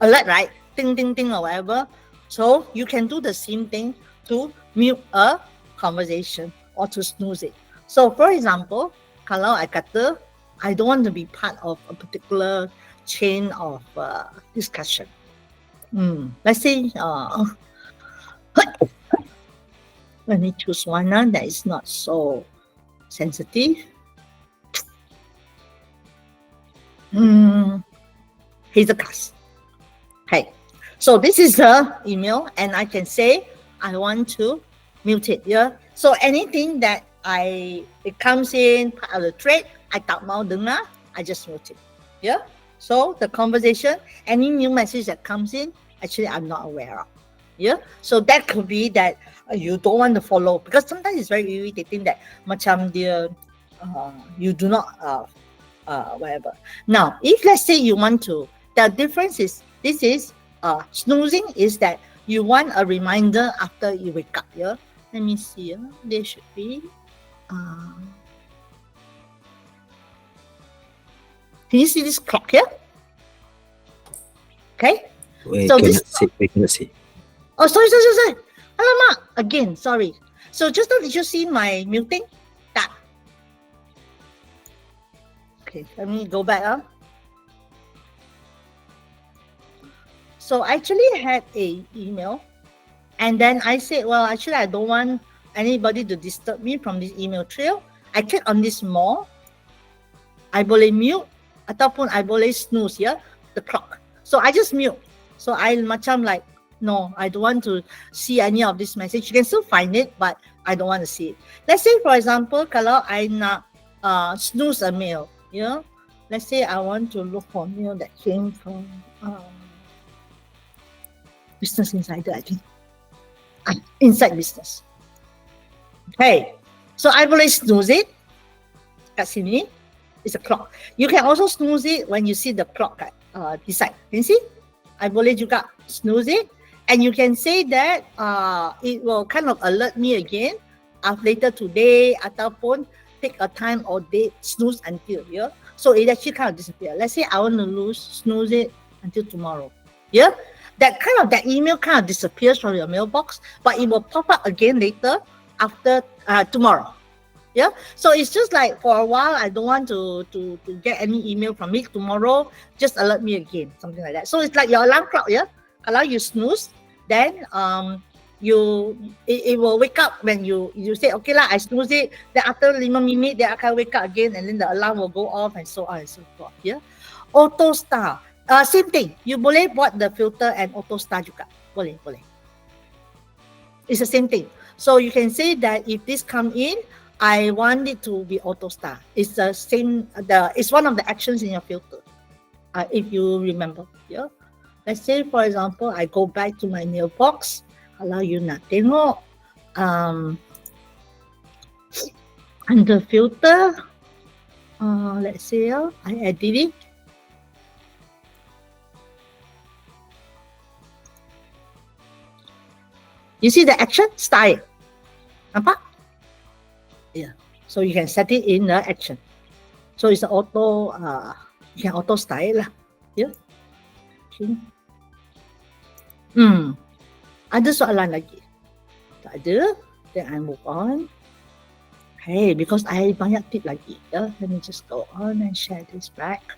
alert, right? Ding, ding, ding or whatever. So you can do the same thing to mute a conversation or to snooze it. So for example, kalau I kata, I don't want to be part of a particular chain of discussion. Let's say, Let me choose one that is not so sensitive. Here's the class. Okay, so this is the email, and I can say I want to mute it. Yeah. So anything that it comes in part of the thread, I tak mau dengar, I just mute it. Yeah. So the conversation, any new message that comes in, actually I'm not aware of. Yeah. So that could be that you don't want to follow, because sometimes it's very irritating that macam dia you do not whatever. Now, if let's say you want to, the difference is this is snoozing is that you want a reminder after you wake up. Yeah. Let me see. There should be. Can you see this clock here? Okay. We So cannot this- see. We cannot see. Oh, sorry. Alamak. Again, sorry. So just now, did you see my muting? That. Okay, let me go back. So I actually had a email, and then I said, well, actually, I don't want anybody to disturb me from this email trail. I click on this more. I boleh mute ataupun I boleh snooze, yeah, the clock. So I just mute. So I macam like, no, I don't want to see any of this message. You can still find it, but I don't want to see it. Let's say, for example, kalau I nak snooze a mail, yeah. Let's say I want to look for mail that came from Business Insider, I think. Inside Business. Okay. So I boleh snooze it. Kat sini. It's a clock. You can also snooze it when you see the clock at this side. Can you see? I boleh juga snooze it. And you can say that it will kind of alert me again later today ataupun take a time or date, snooze until, yeah. So it actually kind of disappears. Let's say I want to snooze it until tomorrow. Yeah. That email kind of disappears from your mailbox, but it will pop up again later after tomorrow. Yeah. So it's just like for a while, I don't want to get any email from it. Tomorrow, just alert me again, something like that. So it's like your alarm clock. Yeah. Kalau you snooze, then it will wake up when you say, okay lah, I snooze it. Then after 5 minutes, then I can wake up again, and then the alarm will go off and so on and so forth. Yeah. Auto star. Same thing. You boleh buat the filter and auto star juga. Boleh. It's the same thing. So you can say that if this come in, I want it to be auto star. It's the same. It's one of the actions in your filter. If you remember. Yeah. Let's say, for example, I go back to my mailbox. Kalau you nak tengok under filter, let's say I edit it. You see the action? Style. Nampak? Yeah. So you can set it in the action. So it's auto, you can auto style lah. Yeah. Okay. Ada soalan lagi? Tak ada. Then I move on. Okay, because I banyak tip lagi. Yeah. Let me just go on and share this back.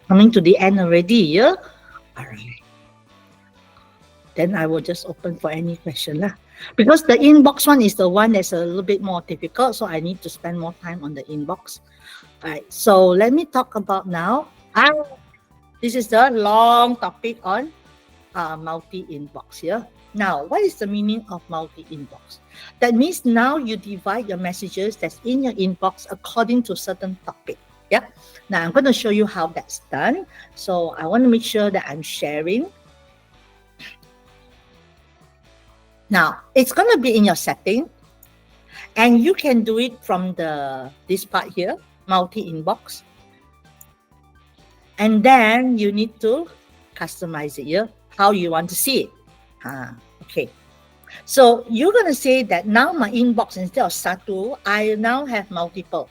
Coming to the end already. Yeah. Alright. Then I will just open for any question lah. Because the inbox one is the one that's a little bit more difficult, so I need to spend more time on the inbox. Alright, so let me talk about now. This is the long topic on multi-inbox here. Now, what is the meaning of multi-inbox? That means now you divide your messages that's in your inbox according to certain topic. Yeah. Now I'm going to show you how that's done. So I want to make sure that I'm sharing. Now, it's going to be in your setting, and you can do it from this part here, multi-inbox. And then you need to customize it here, how you want to see it. Okay. So you're going to say that now my inbox, instead of satu, I now have multiple.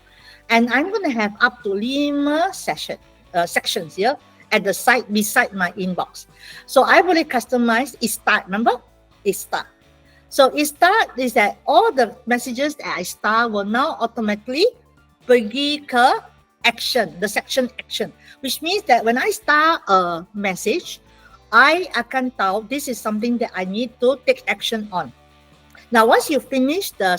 And I'm going to have up to 5 sections here at the side beside my inbox. So I will customize start, remember? Start. So start is that all the messages that I start will now automatically pergi ke action, the section action, which means that when I start a message, I akan tahu this is something that I need to take action on. Now, once you finish the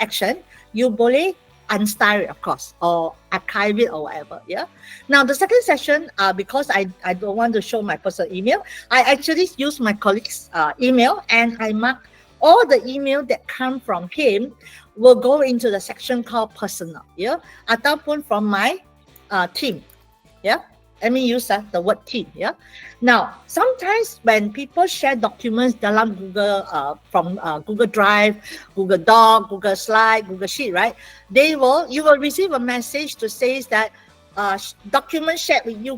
action, you boleh unstyle it, of course, or archive it or whatever. Yeah. Now, the second session, because I don't want to show my personal email, I actually use my colleague's email, and I mark all the email that come from him will go into the section called personal. Yeah. Ataupun from my team. Yeah. Let me use the word team. Yeah. Now, sometimes when people share documents dalam Google, from Google Drive, Google Doc, Google Slide, Google Sheet, right? You will receive a message to say that document shared with you,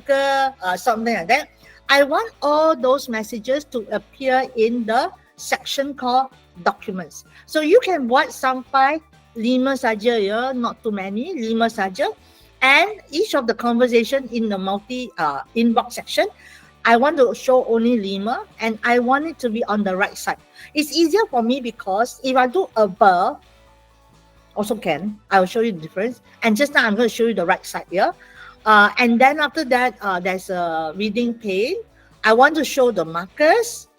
something like that. I want all those messages to appear in the section called documents. So you can buat sampai 5 saja, ya, not too many, 5 saja. And each of the conversation in the multi inbox section, I want to show only 5, and I want it to be on the right side. It's easier for me because if I do above, also can. I will show you the difference. And just now I'm going to show you the right side here. And then after that, there's a reading pane. I want to show the markers,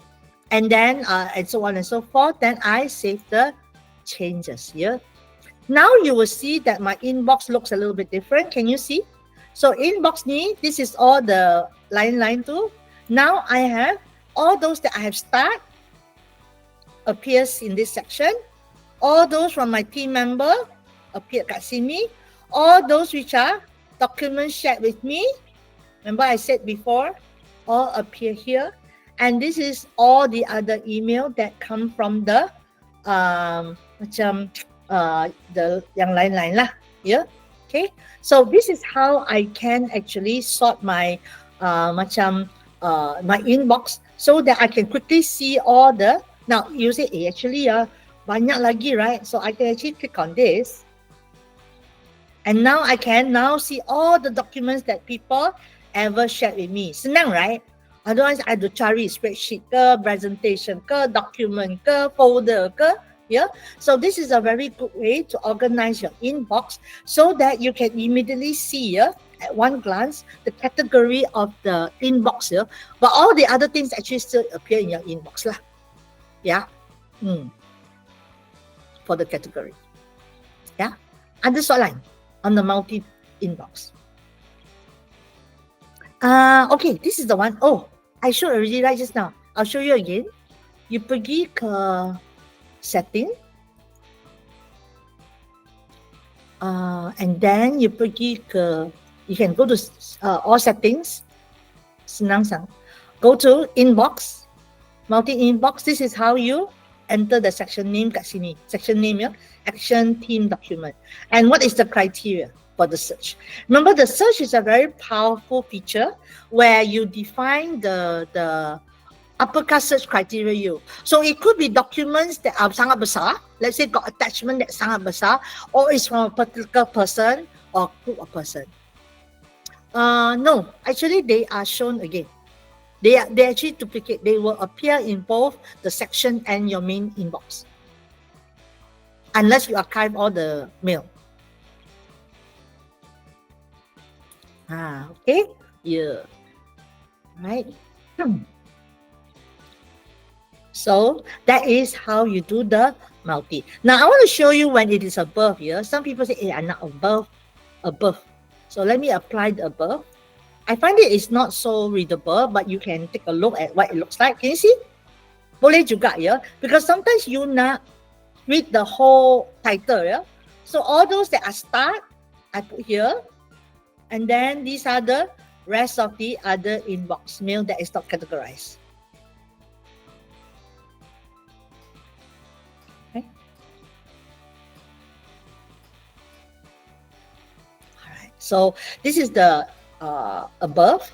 and then and so on and so forth. Then I save the changes here. Now you will see that my inbox looks a little bit different. Can you see? So inbox ni, this is all the line 2. Now I have all those that I have start appears in this section. All those from my team member appear kat sini. All those which are documents shared with me, remember I said before, all appear here. And this is all the other email that come from the the yang lain-lain lah. Yeah. Okay. So this is how I can actually sort my my inbox so that I can quickly see all the. Now you say, actually banyak lagi, right? So I can actually click on this, and now I can see all the documents that people ever shared with me. Senang, right? Otherwise I have to cari spreadsheet ke, presentation ke, document ke, folder ke. Yeah. So this is a very good way to organize your inbox so that you can immediately see at one glance the category of the inbox here, but all the other things actually still appear in your inbox lah. Yeah. For the category. Yeah. Ada soalan on the multi inbox. Okay, this is the one. Oh, I showed already right just now. I'll show you again. You pergi ke setting, and then you can go to all settings. Senang. Go to inbox, multi inbox. This is how you enter the section name kat sini. Section name, action team document. And what is the criteria for the search? Remember, the search is a very powerful feature where you define the apakah search criteria you. So it could be documents that are sangat besar. Let's say got attachment that sangat besar, or it's from a particular person or group of person. No, actually they are shown again. They actually duplicate. They will appear in both the section and your main inbox, unless you archive all the mail. Okay. Yeah. Right. So that is how you do the multi. Now I want to show you when it is above here. Some people say, I'm not above. So let me apply the above. I find it is not so readable, but you can take a look at what it looks like. Can you see? Boleh juga, yeah? Because sometimes you not read the whole title, yeah? So all those that are start, I put here. And then these are the rest of the other inbox mail that is not categorized. So this is the above,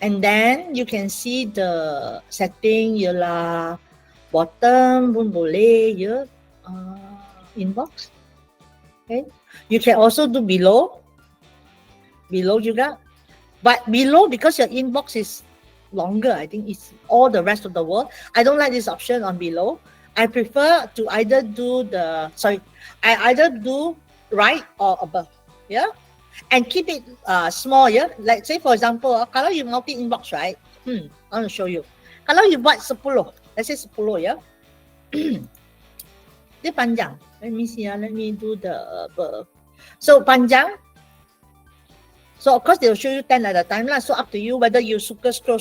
and then you can see the setting ialah bottom pun boleh ya, inbox. Okay, you can also do below juga, but below because your inbox is longer, I think it's all the rest of the world. I don't like this option on below. I prefer to either do right or above. Yeah. And keep it small, yeah. Like say for example, kalau you multi inbox, right? I want to show you. Kalau you buat 10, let's say 10, yeah. Dia panjang. Let me see. Let me do the verb. So panjang. So of course they will show you 10 at a time lah. So up to you whether you suka scroll.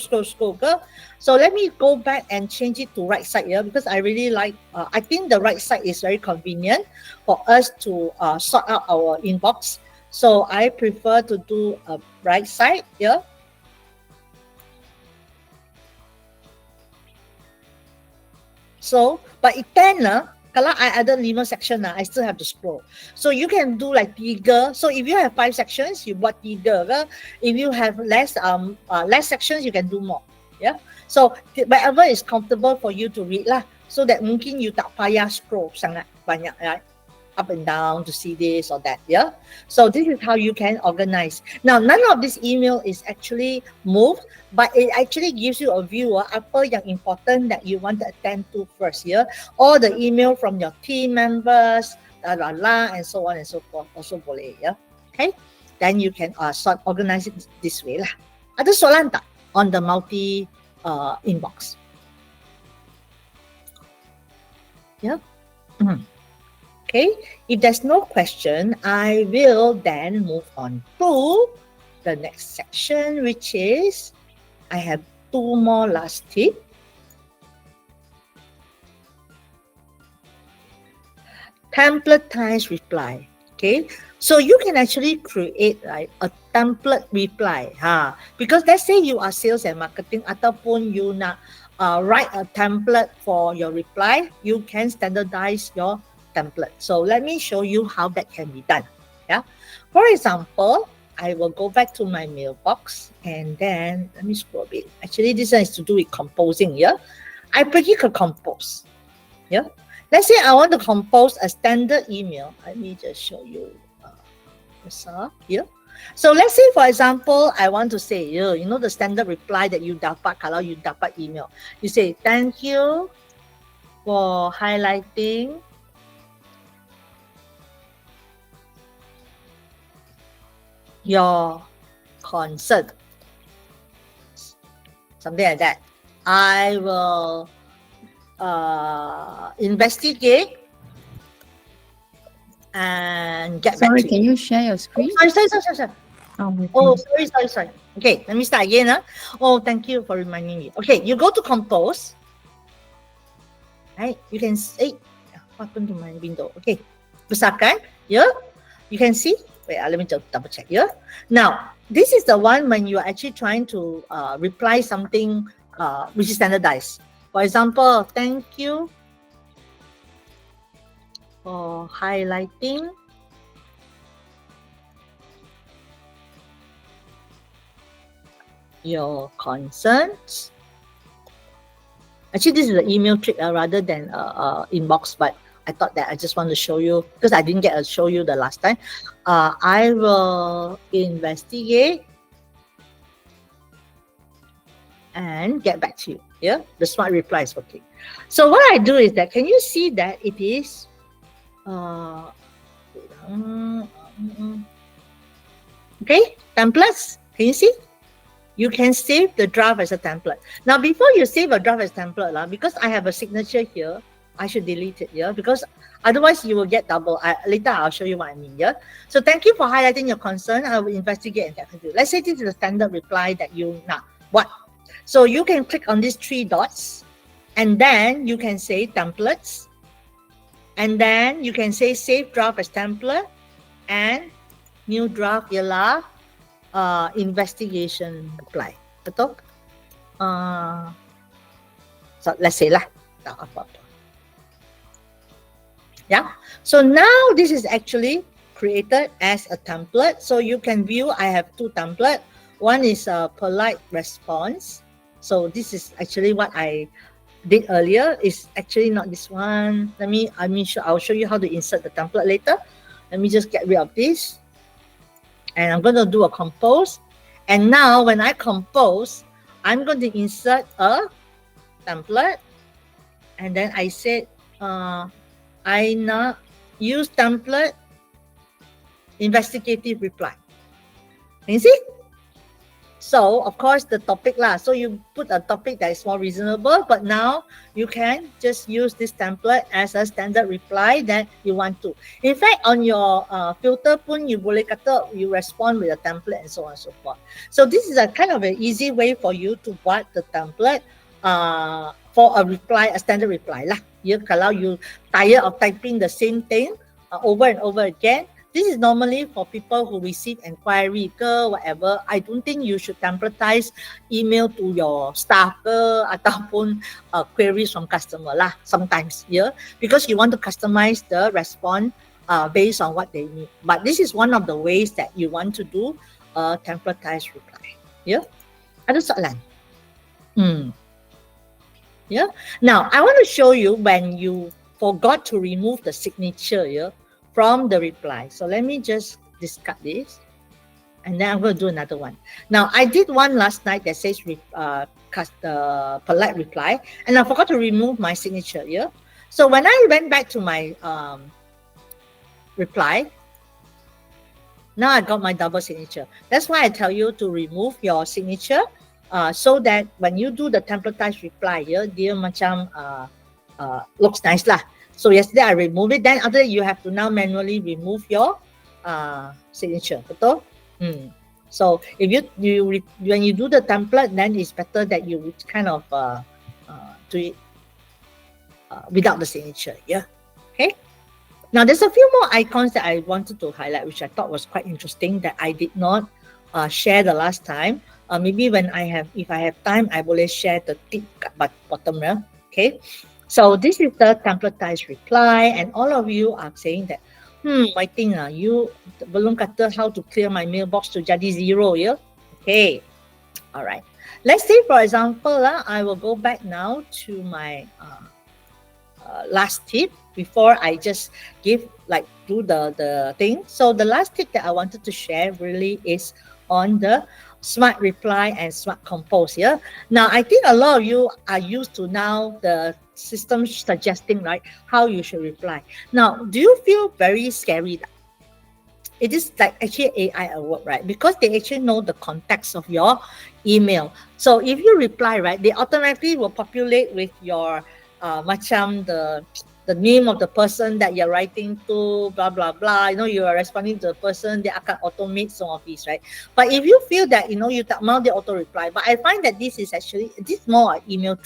So let me go back and change it to right side here because I really like. I think the right side is very convenient for us to sort out our inbox. So I prefer to do a right side here. So but it 10 kalau I ada 5 section I still have to scroll. So you can do like 3. So if you have 5 sections, you buat 3 ke. If you have less sections, you can do more. Yeah. So whatever is comfortable for you to read lah. So that mungkin you tak payah scroll sangat banyak, right? Up and down to see this or that. Yeah. So this is how you can organize. Now none of this email is actually moved, but it actually gives you a view apa yang important that you want to attend to first. Yeah. All the email from your team members, and so on and so forth. Also boleh. Yeah. Okay. Then you can organize it this way lah. Ada soalan tak on the multi inbox? Yeah. Okay, if there's no question, I will then move on to the next section, which is I have 2 more last tips. Templatized reply. Okay, so you can actually create a template reply. Because let's say you are sales and marketing ataupun you nak write a template for your reply, you can standardize your template. So let me show you how that can be done. Yeah. For example, I will go back to my mailbox and then let me scroll a bit. Actually, this one is to do with composing. Yeah. I pergi ke compose. Yeah. Let's say I want to compose a standard email. Let me just show you. Yeah. So let's say, for example, I want to say, you know the standard reply that you dapat kalau you dapat email. You say, thank you for highlighting your concern. Something like that. I will investigate and get back to you. Sorry, can you share your screen? Sorry. Sorry. Okay, let me start again. Oh, thank you for reminding me. Okay, you go to compose. Right, you can see what happened to my window. Okay, besarkan. Yeah, you can see. Wait, let me just double check here. Now, this is the one when you are actually trying to reply something which is standardized. For example, thank you for highlighting your concerns. Actually, this is an email trick rather than inbox, but I thought that I just want to show you because I didn't get to show you the last time. I will investigate and get back to you. Yeah, the smart reply is working. So what I do is that, can you see that it is okay, templates? Can you see? You can save the draft as a template. Now, before you save a draft as a template, because I have a signature here, I should delete it here because otherwise you will get double. Later, I'll show you what I mean. Yeah. So thank you for highlighting your concern. I will investigate and get back to you. Let's say this is a standard reply that you now what. So you can click on these 3 dots, and then you can say templates, and then you can say save draft as template, and new draft ialah investigation reply. Betul? So let's say lah. Yeah. So now this is actually created as a template. So you can view, I have 2 templates. One is a polite response. So this is actually what I did earlier. It's actually not this one. I'll show you how to insert the template later. Let me just get rid of this. And I'm going to do a compose. And now when I compose, I'm going to insert a template. And then I said, I not use template investigative reply. Can you see? So of course the topic lah. So you put a topic that is more reasonable, but now you can just use this template as a standard reply that you want to. In fact, on your filter pun you boleh kata you respond with a template and so on and so forth. So this is a kind of an easy way for you to buat the template for a reply, a standard reply lah. Ya, kalau you tired of typing the same thing over and over again. This is normally for people who receive inquiry ke whatever. I don't think you should templatize email to your staff ke ataupun queries from customer lah sometimes, yeah, because you want to customize the response based on what they need. But this is one of the ways that you want to do a templatized reply. Yeah, ada soalan? Yeah. Now I want to show you when you forgot to remove the signature, yeah, from the reply. So let me just discard this, and then I'm going to do another one. Now I did one last night that says polite reply, and I forgot to remove my signature. Yeah. So when I went back to my reply, now I got my double signature. That's why I tell you to remove your signature, so that when you do the templatized reply, yeah, dia macam looks nice lah. So yesterday I removed it. Then after that, you have to now manually remove your signature. Betul? So if you when you do the template, then it's better that you kind of do it without the signature. Yeah. Okay. Now there's a few more icons that I wanted to highlight, which I thought was quite interesting that I did not share the last time. Maybe when if I have time, I will share the tip kat bottom. Okay. So this is the templatized reply, and all of you are saying that, I think you belum kata how to clear my mailbox to jadi 0, yeah? Okay, all right. Let's say, for example, I will go back now to my last tip before I just do the thing. So the last tip that I wanted to share really is on the smart reply and smart compose. Yeah. Now I think a lot of you are used to now the system suggesting how you should reply. Now, do you feel very scary? It is like actually AI at work, right? Because they actually know the context of your email. So if you reply, right, they automatically will populate with your macam the name of the person that you're writing to, blah, blah, blah. You are responding to the person, they akan automate some of these, right? But if you feel that, you tak mau they auto-reply, but I find that this is more an email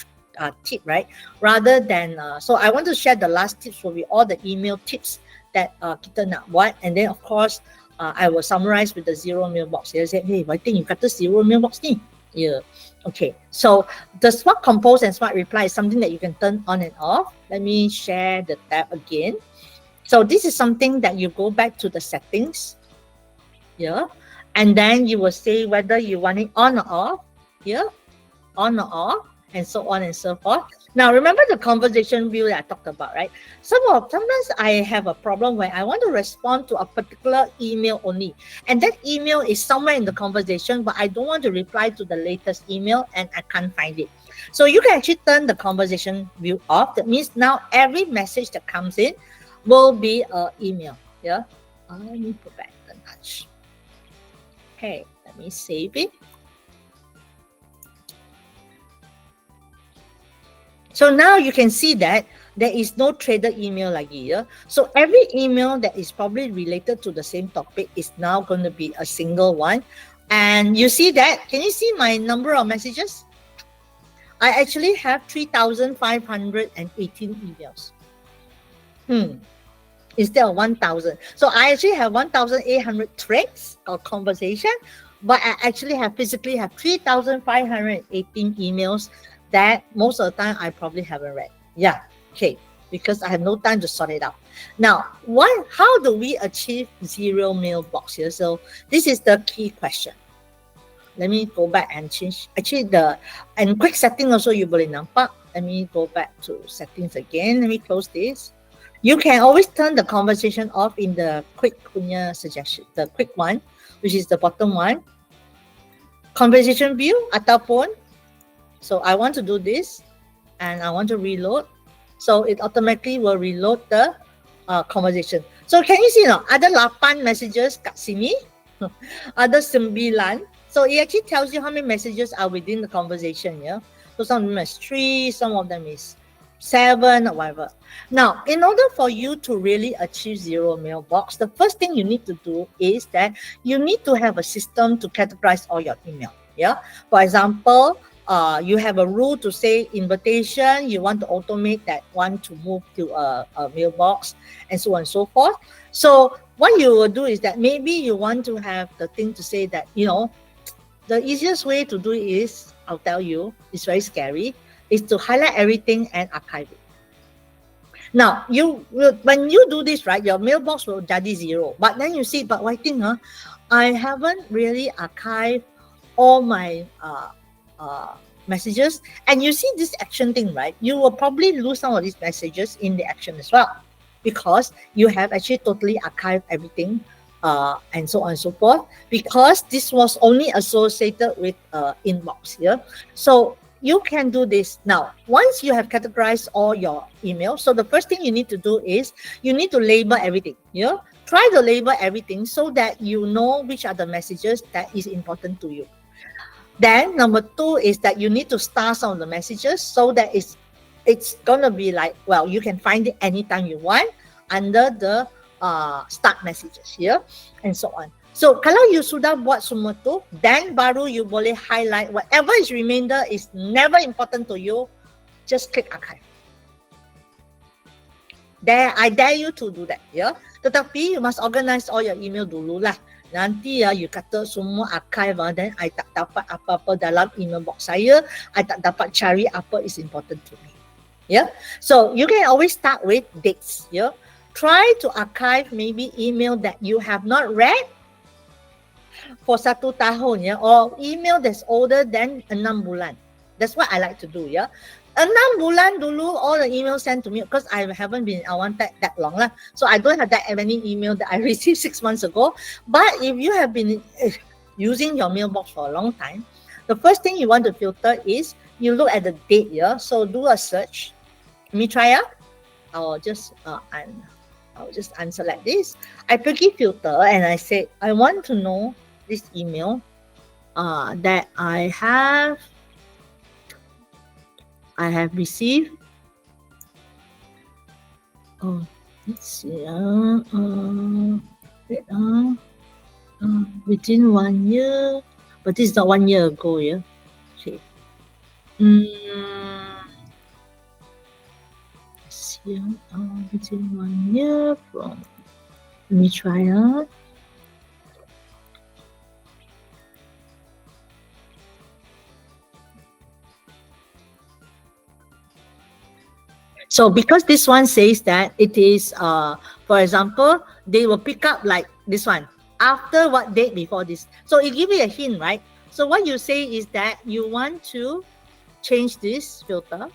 tip, right? Rather than, so I want to share the last tips will be all the email tips that kita nak buat. And then, of course, I will summarize with the 0 mailbox. They say, hey, I think you kata 0 mailbox ni. Yeah. Okay, so the smart compose and smart reply is something that you can turn on and off. Let me share the tab again. So this is something that you go back to the settings, yeah, and then you will say whether you want it on or off, yeah, on or off, and so on and so forth. Now remember the conversation view that I talked about, right? Sometimes I have a problem where I want to respond to a particular email only, and that email is somewhere in the conversation, but I don't want to reply to the latest email and I can't find it. So you can actually turn the conversation view off. That means now every message that comes in will be an email. Yeah. Let me put back the nudge. Okay, let me save it. So now you can see that there is no traded email lagi. Yeah? So every email that is probably related to the same topic is now going to be a single one. And you see that? Can you see my number of messages? I actually have 3,518 emails. Instead of 1,000. So I actually have 1,800 threads or conversation, but I actually physically have 3,518 emails that most of the time I probably haven't read. Yeah, okay, because I have no time to sort it out. Now, how do we achieve 0 mailbox here? So this is the key question. Let me go back and change. Actually, and quick setting also you boleh nampak. Let me go back to settings again. Let me close this. You can always turn the conversation off in the quick punya suggestion, the quick one, which is the bottom one. Conversation view ataupun. So I want to do this and I want to reload. So it automatically will reload the conversation. So can you see now? Ada 8 messages kat sini. Ada 9. So it actually tells you how many messages are within the conversation. Yeah. So some of them is 3, some of them is 7 or whatever. Now, in order for you to really achieve zero mailbox, the first thing you need to do is that you need to have a system to categorize all your email. Yeah. For example, you have a rule to say invitation, you want to automate that one to move to a mailbox, and so on and so forth. So what you will do is that maybe you want to have the thing to say that, the easiest way to do it is, I'll tell you, it's very scary, is to highlight everything and archive it. Now, when you do this, right, your mailbox will jadi zero. But then you see, but I think, I haven't really archived all my messages. And you see this action thing, right? You will probably lose some of these messages in the action as well, because you have actually totally archived everything, and so on and so forth, because this was only associated with inbox here. So you can do this. Now, once you have categorized all your emails, so the first thing you need to do is you need to label everything. Try to label everything so that you know which are the messages that is important to you. Then number 2 is that you need to star some of the messages so that it's gonna be like, well, you can find it anytime you want under the start messages here, and so on. So kalau you sudah buat semua tu, then baru you boleh highlight whatever is remainder is never important to you, just click archive. I dare you to do that, ya. Tetapi you must organize all your email dulu lah. Nanti you kata semua archive, then I tak dapat apa-apa dalam email box saya, I tak dapat cari apa is important to me. Yeah. So you can always start with dates. Yeah. Try to archive maybe email that you have not read for 1 tahun, yeah, or email that's older than 6 bulan. That's what I like to do, yeah. 6 bulan dulu, all the emails sent to me, because I haven't been on that long lah. So I don't have that many email that I received 6 months ago. But if you have been using your mailbox for a long time, the first thing you want to filter is you look at the date, yeah. So do a search. Let me try out. I'll just unselect this. I pergi filter and I say I want to know this email that I have received. Oh, let's see. Within 1 year, but this is not 1 year ago, yeah. Okay. Within 1 year from. Let me try out. So because this one says that it is, for example, they will pick up like this one. After what date before this? So it gives you a hint, right? So what you say is that you want to change this filter.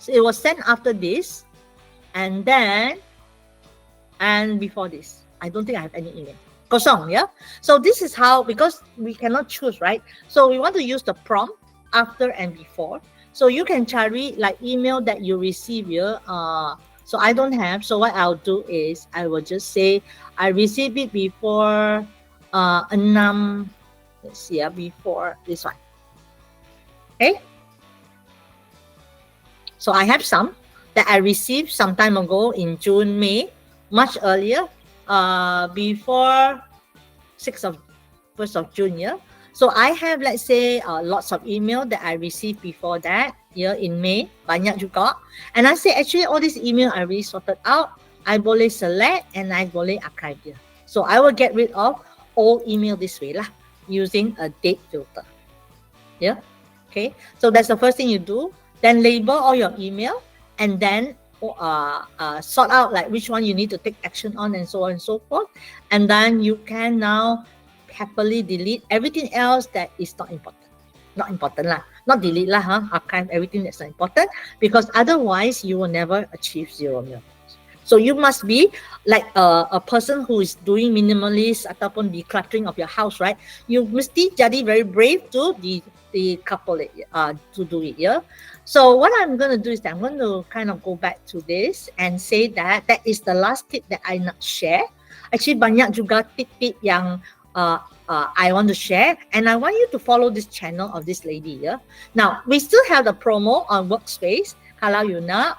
So it was sent after this, and before this. I don't think I have any email. Kosong, yeah? So this is how, because we cannot choose, right? So we want to use the prompt after and before. So you can cari like email that you receive here. So I don't have. So what I'll do is I will just say I received it before let's see, before this one. Okay. So I have some that I received some time ago in June, May, much earlier, before 1st of June, yeah. So I have, let's say, lots of email that I received before that, year in May, banyak juga. And I say, actually, all this email I already sorted out. I boleh select and I boleh archive here. So I will get rid of all email this way lah, using a date filter. Yeah, okay. So that's the first thing you do. Then label all your email, and then sort out like which one you need to take action on, and so on and so forth. And then you can now happily delete everything else that is not important. Not important lah. Not delete lah, archive everything that's not important, because otherwise you will never achieve zero mailbox. So you must be like a person who is doing minimalist ataupun decluttering of your house, right? You mesti jadi very brave to decouple it, to do it, yeah? So what I'm going to do is that I'm going to kind of go back to this and say that is the last tip that I not share. Actually banyak juga tip-tip yang I want to share, and I want you to follow this channel of this lady. Yeah. Now we still have the promo on Workspace. Kalau you nak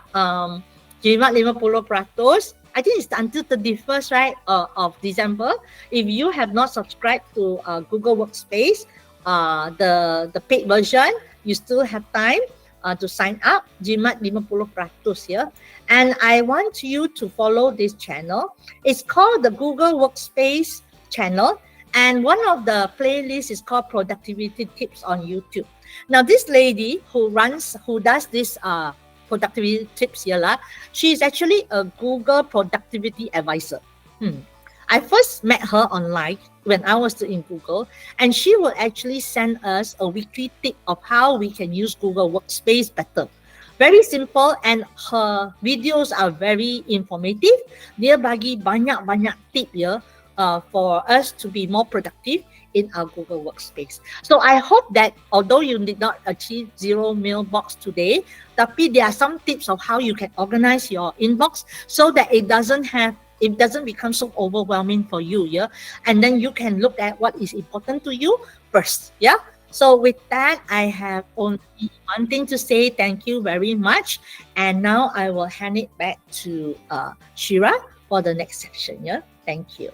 jimat 50%. I think it's until 31st, right, of December. If you have not subscribed to Google Workspace, the paid version, you still have time to sign up. Jimat 50%, yeah. And I want you to follow this channel. It's called the Google Workspace channel. And one of the playlists is called Productivity Tips on YouTube. Now, this lady who does this productivity tips here, she is actually a Google productivity advisor. I first met her online when I was still in Google, and she will actually send us a weekly tip of how we can use Google Workspace better. Very simple, and her videos are very informative. Dia bagi banyak-banyak tip ya for us to be more productive in our Google Workspace. So I hope that although you did not achieve zero mailbox today, tapi there are some tips of how you can organize your inbox so that it doesn't become so overwhelming for you, yeah. And then you can look at what is important to you first, yeah. So with that, I have only one thing to say. Thank you very much. And now I will hand it back to Shira for the next section, yeah. Thank you.